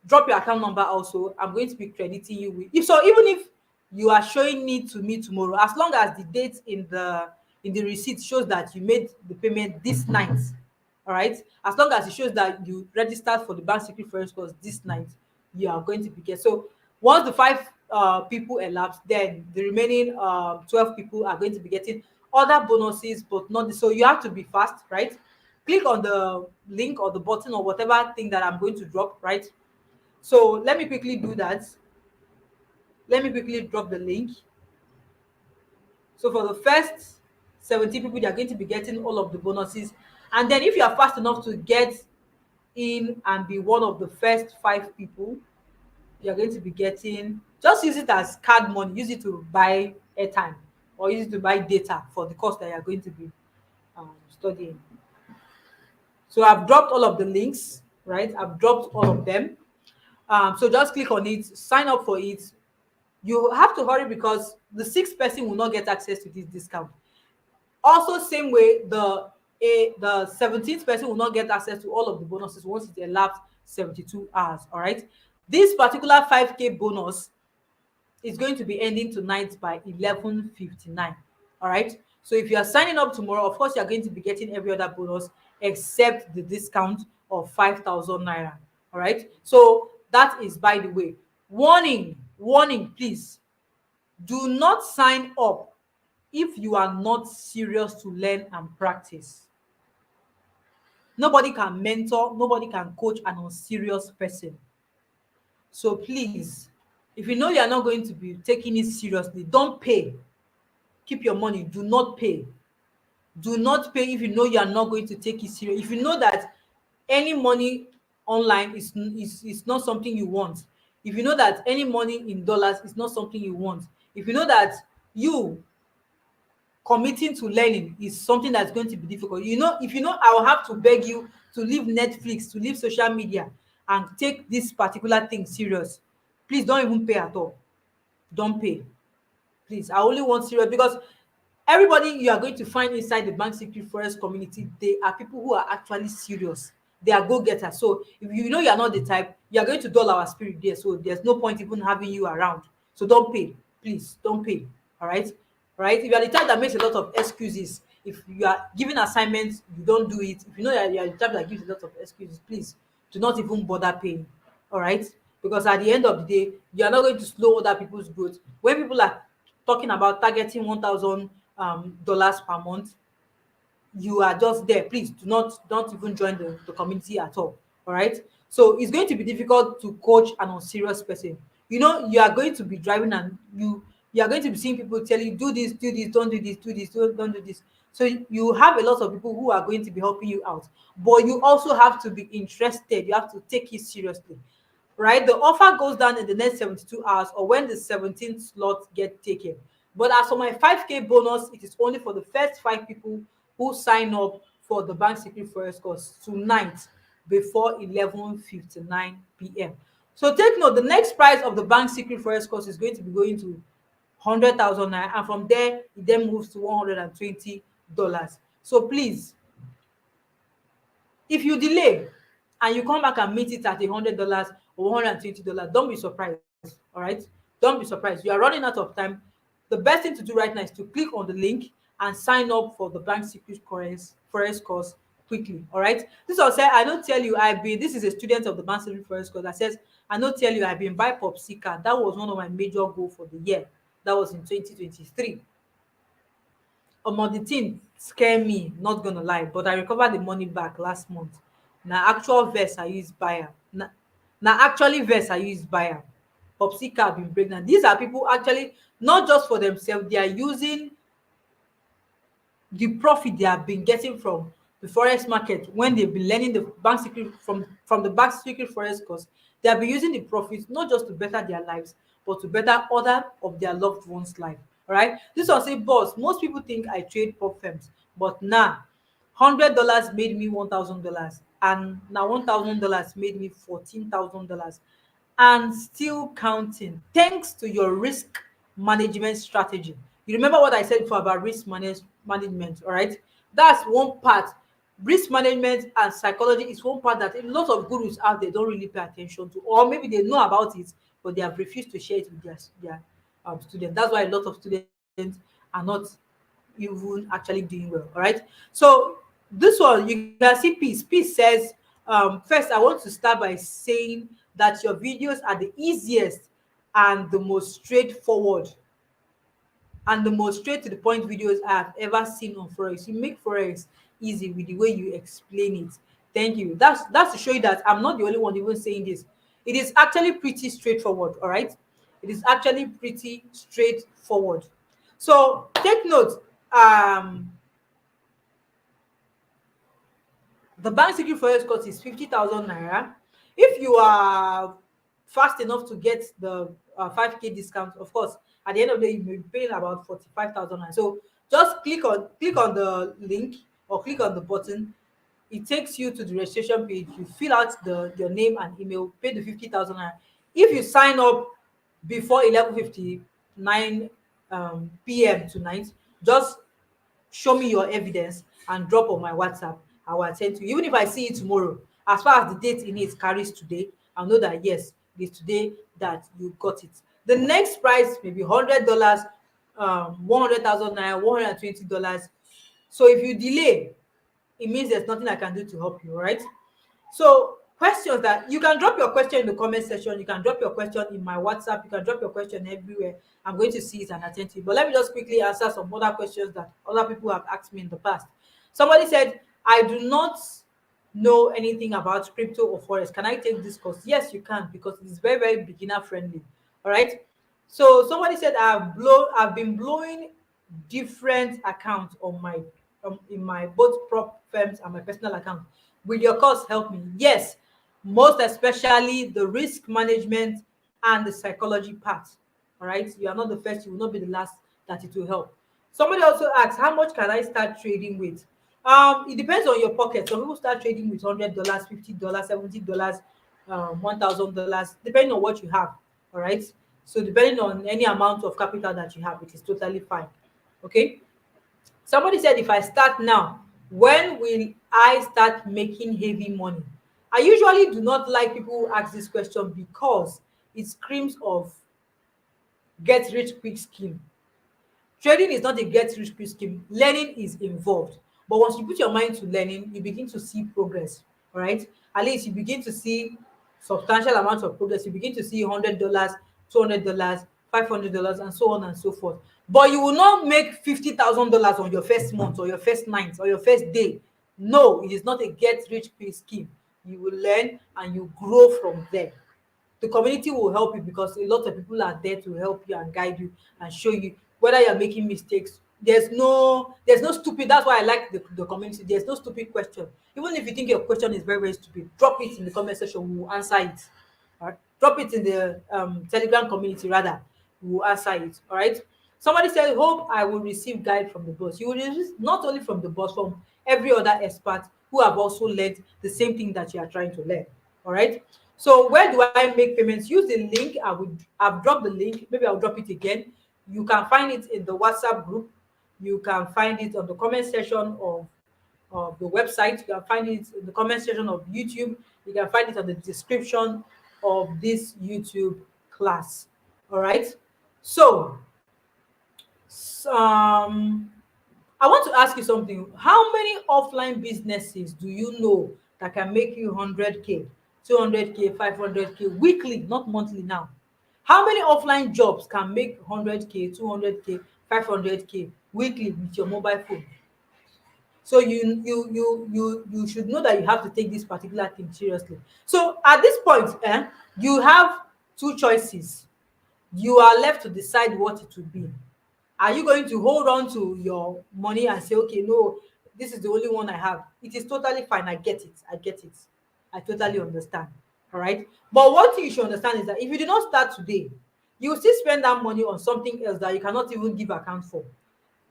drop your account number also. I'm going to be crediting you with, if so, even if you are showing it to me tomorrow, as long as the date in the receipt shows that you made the payment this night. All right, as long as it shows that you registered for the bank secret forex course this night, you are going to be get. So once the 5 people elapse, then the remaining 12 people are going to be getting other bonuses, but not so you have to be fast, right? Click on the link or the button or whatever thing that I'm going to drop, right? So let me quickly do that. Let me quickly drop the link. So for the first 70 people, they are going to be getting all of the bonuses. And then if you are fast enough to get in and be one of the first 5 people, you're going to be getting, just use it as card money, use it to buy airtime or use it to buy data for the course that you're going to be studying. So I've dropped all of the links, right? I've dropped all of them. So just click on it, sign up for it. You have to hurry because the 6th person will not get access to this discount. Also, same way, the 17th person will not get access to all of the bonuses once it elapsed 72 hours. All right. This particular 5K bonus is going to be ending tonight by 11:59. All right. So if you are signing up tomorrow, of course, you are going to be getting every other bonus except the discount of 5,000 naira. All right. So that is, by the way, warning, warning, please do not sign up if you are not serious to learn and practice. Nobody can mentor, nobody can coach an unserious person. So please, if you know you are not going to be taking it seriously, don't pay. Keep your money. Do not pay. Do not pay if you know you are not going to take it serious. If you know that any money online is not something you want. If you know that any money in dollars is not something you want. If you know that you committing to learning is something that's going to be difficult. You know, if you know I will have to beg you to leave Netflix, to leave social media and take this particular thing serious, please don't even pay at all. Don't pay. Please, I only want serious, because everybody you are going to find inside the Bank Secret Forest community, they are people who are actually serious. They are go-getters. So if you know you are not the type, you are going to dull our spirit there. So there's no point even having you around. So don't pay. Please don't pay. All right. All right. If you are the type that makes a lot of excuses, if you are giving assignments, you don't do it. If you know that you are the type that gives a lot of excuses, please do not even bother paying. All right. Because at the end of the day, you are not going to slow other people's growth. When people are talking about targeting $1,000 dollars per month, you are just there. Please do not, don't even join the community at all right. So it's going to be difficult to coach an unserious person. You know, you are going to be driving and you are going to be seeing people tell you, do this, don't do this, do this, don't do this. So you have a lot of people who are going to be helping you out, but you also have to be interested. You have to take it seriously, right? The offer goes down in the next 72 hours or when the 17th slot get taken. But as for my 5K bonus, it is only for the first 5 people who sign up for the Bank Secret Forest course tonight before 11:59 p.m. So take note, the next price of the Bank Secret Forest course is going to be going to 100,000 naira, and from there it then moves to $120. So please, if you delay and you come back and meet it at $100 or $120, don't be surprised. All right, don't be surprised. You are running out of time. The best thing to do right now is to click on the link and sign up for the Bank Secret Forest course quickly. All right, this will say, I don't tell you I be this is a student of the Bank Secret Forest course that says, I don't tell you I been buy Popsica. That was one of my major goal for the year. That was in 2023. The thing scare me, not gonna lie, but I recovered the money back last month. Na actual verse I use buy am. Na actually verse I use buy am. Popsica been pregnant. These are people actually not just for themselves, they are using the profit they have been getting from the forest market when they've been learning the Bank Secret from the Bank Secret Forest course. They have been using the profits not just to better their lives, but to better other of their loved ones' life. All right. This was a boss. Most people think I trade pop firms, but nah, $100 made me $1,000, and now $1,000 made me $14,000, and still counting. Thanks to your risk management strategy. You remember what I said before about management, all right? That's one part. Risk management and psychology is one part that a lot of gurus out there don't really pay attention to, or maybe they know about it, but they have refused to share it with their students. That's why a lot of students are not even actually doing well. All right. So this one, you can see Peace. Peace says, first, I want to start by saying that your videos are the easiest and the most straightforward and the most straight to the point videos I have ever seen on Forex. You make Forex easy with the way you explain it. Thank you. That's to show you that I'm not the only one even saying this. It is actually pretty straightforward, all right? It is actually pretty straightforward. So take note, the Bank Secret Forex course is 50,000 naira. If you are fast enough to get the 5K discount, of course, at the end of the day, you may be paying about 45,000 naira. So just click on the link or click on the button. It takes you to the registration page. You fill out your name and email, pay the 50,000 naira. If you sign up before 11:59 p.m. tonight, just show me your evidence and drop on my WhatsApp. I will attend to you. Even if I see you tomorrow, as far as the date in it carries today, I'll know that yes, it is today that you got it. The next price may be $100, 100,000 naira, $120. So if you delay, it means there's nothing I can do to help you, right? So questions that you can drop your question in the comment section, you can drop your question in my WhatsApp, you can drop your question everywhere. I'm going to see it and attend to it. But let me just quickly answer some other questions that other people have asked me in the past. Somebody said, I do not know anything about crypto or forex. Can I take this course? Yes, you can, because it is very, very beginner friendly. All right. So somebody said I've been blowing different accounts on my in my both prop firms and my personal account. Will your course help me? Yes, most especially the risk management and the psychology part. All right. You are not the first, you will not be the last that it will help. Somebody also asked, how much can I start trading with? It depends on your pocket. Some people start trading with $100, $50, $70, $1,000, depending on what you have. All right. So depending on any amount of capital that you have, it is totally fine. Okay. Somebody said, if I start now, when will I start making heavy money? I usually do not like people who ask this question because it screams of get rich quick scheme. Trading is not a get rich quick scheme. Learning is involved. But once you put your mind to learning, you begin to see progress. All right. At least you begin to see substantial amounts of progress. You begin to see $100, $200, $500, and so on and so forth. But you will not make $50,000 on your first month or your first night or your first day. No, it is not a get rich quick scheme. You will learn and you grow from there. The community will help you because a lot of people are there to help you and guide you and show you whether you're making mistakes. There's no stupid. That's why I like the community. There's no stupid question. Even if you think your question is very, very stupid, drop it in the comment section, we will answer it. All right, drop it in the Telegram community, rather, we will answer it. All right. Somebody said, hope I will receive guide from the boss. You will receive not only from the boss, from every other expert who have also learned the same thing that you are trying to learn. All right. So where do I make payments? Use the link. I've dropped the link. Maybe I'll drop it again. You can find it in the WhatsApp group. You can find it on the comment section of the website. You can find it in the comment section of YouTube. You can find it on the description of this YouTube class. All right. So I want to ask you something. How many offline businesses do you know that can make you 100K, 200K, 500K weekly, not monthly now? How many offline jobs can make 100K, 200K, 500K weekly with your mobile phone? So you should know that you have to take this particular thing seriously. So at this point, you have two choices. You are left to decide what it will be. Are you going to hold on to your money and say, okay, no, this is the only one I have? It is totally fine. I get it. I get it. I totally understand. All right. But one thing you should understand is that if you do not start today, you will still spend that money on something else that you cannot even give account for.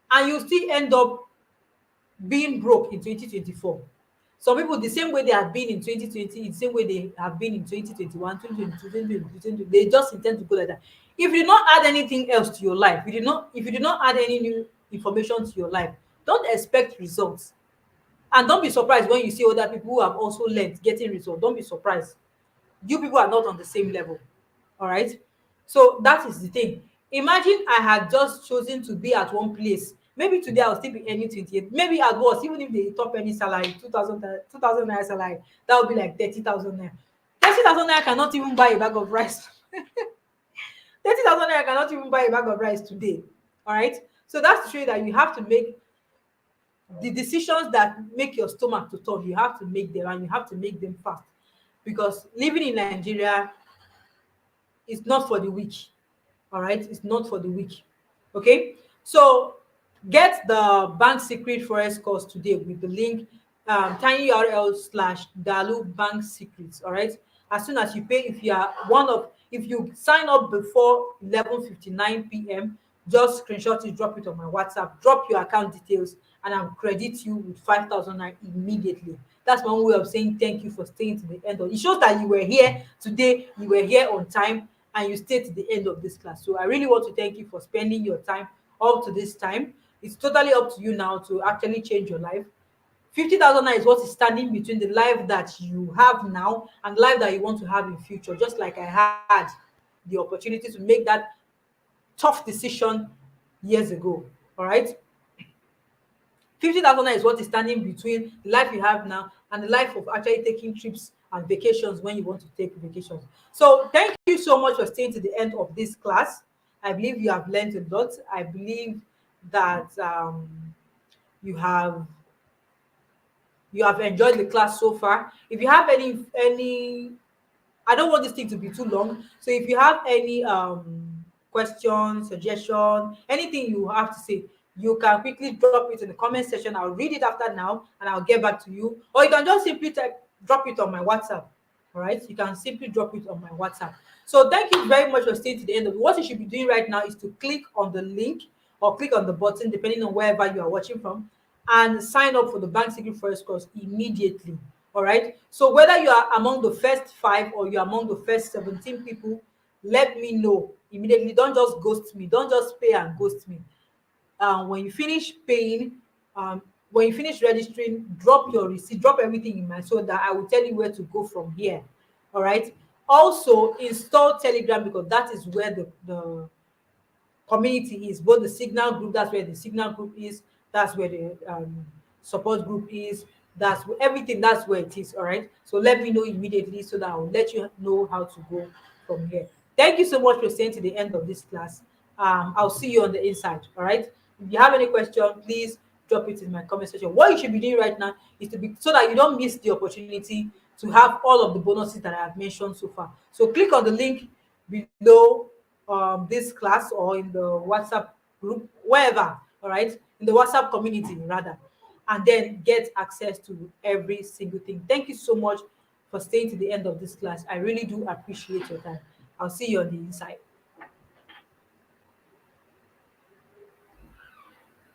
And you still end up being broke in 2024. Some people, the same way they have been in 2020, the same way they have been in 2021, 2022, 2022, they just intend to go like that. If you did not add anything else to your life, if you did not add any new information to your life, don't expect results. And don't be surprised when you see other people who have also learned getting results. Don't be surprised. You people are not on the same level. All right. So that is the thing. Imagine I had just chosen to be at one place. Maybe today I'll still be earning 28. Maybe at worst, even if they top any salary, 2,000 naira salary, that would be like 30,000 naira. 30,000 naira cannot even buy a bag of rice. 30,000 naira cannot even buy a bag of rice today. All right. So that's to show you that you have to make the decisions that make your stomach to turn. You have to make them, and you have to make them fast, because living in Nigeria is not for the weak. All right, it's not for the weak. Okay, so get the bank secret forex course today with the link tinyurl/dalu bank secrets. All right, as soon as you pay, if you sign up before 11:59 p.m., just screenshot it, drop it on my WhatsApp, drop your account details, and I'll credit you with 5,000 naira immediately. That's one way of saying thank you for staying to the end. It shows that you were here today, you were here on time, and you stayed to the end of this class. So I really want to thank you for spending your time up to this time. It's totally up to you now to actually change your life 50,000 naira is what is standing between the life that you have now and life that you want to have in future. Just like I had the opportunity to make that tough decision years ago. All right. 50,000 is what is standing between the life you have now and the life of actually taking trips and vacations when you want to take vacations. So thank you so much for staying to the end of this class. I believe you have learned a lot. I believe that you have you have enjoyed the class so far. If you have any, I don't want this thing to be too long. So if you have any question, suggestion, anything you have to say, you can quickly drop it in the comment section. I'll read it after now and I'll get back to you. Or you can just simply drop it on my WhatsApp. All right. You can simply drop it on my WhatsApp. So thank you very much for staying to the end of it. What you should be doing right now is to click on the link or click on the button, depending on wherever you are watching from, and sign up for the Bank Secret Forex course immediately. All right. So whether you are among the first 5 or you're among the first 17 people, let me know immediately. Don't just ghost me. Don't just pay and ghost me. When you finish paying, when you finish registering, drop your receipt, drop everything in my, so that I will tell you where to go from here. All right. Also install Telegram, because that is where the community is. Both the Signal group, that's where the Signal group is, that's where the support group is, that's where everything, that's where it is. All right. So let me know immediately so that I'll let you know how to go from here. Thank you so much for staying to the end of this class. I'll see you on the inside. All right. If you have any question, please drop it in my comment section. What you should be doing right now is to be, so that you don't miss the opportunity to have all of the bonuses that I have mentioned so far. So click on the link below this class, or in the WhatsApp group, wherever. All right, in the WhatsApp community rather, and then get access to every single thing. Thank you so much for staying to the end of this class. I really do appreciate your time. I'll see you on the inside.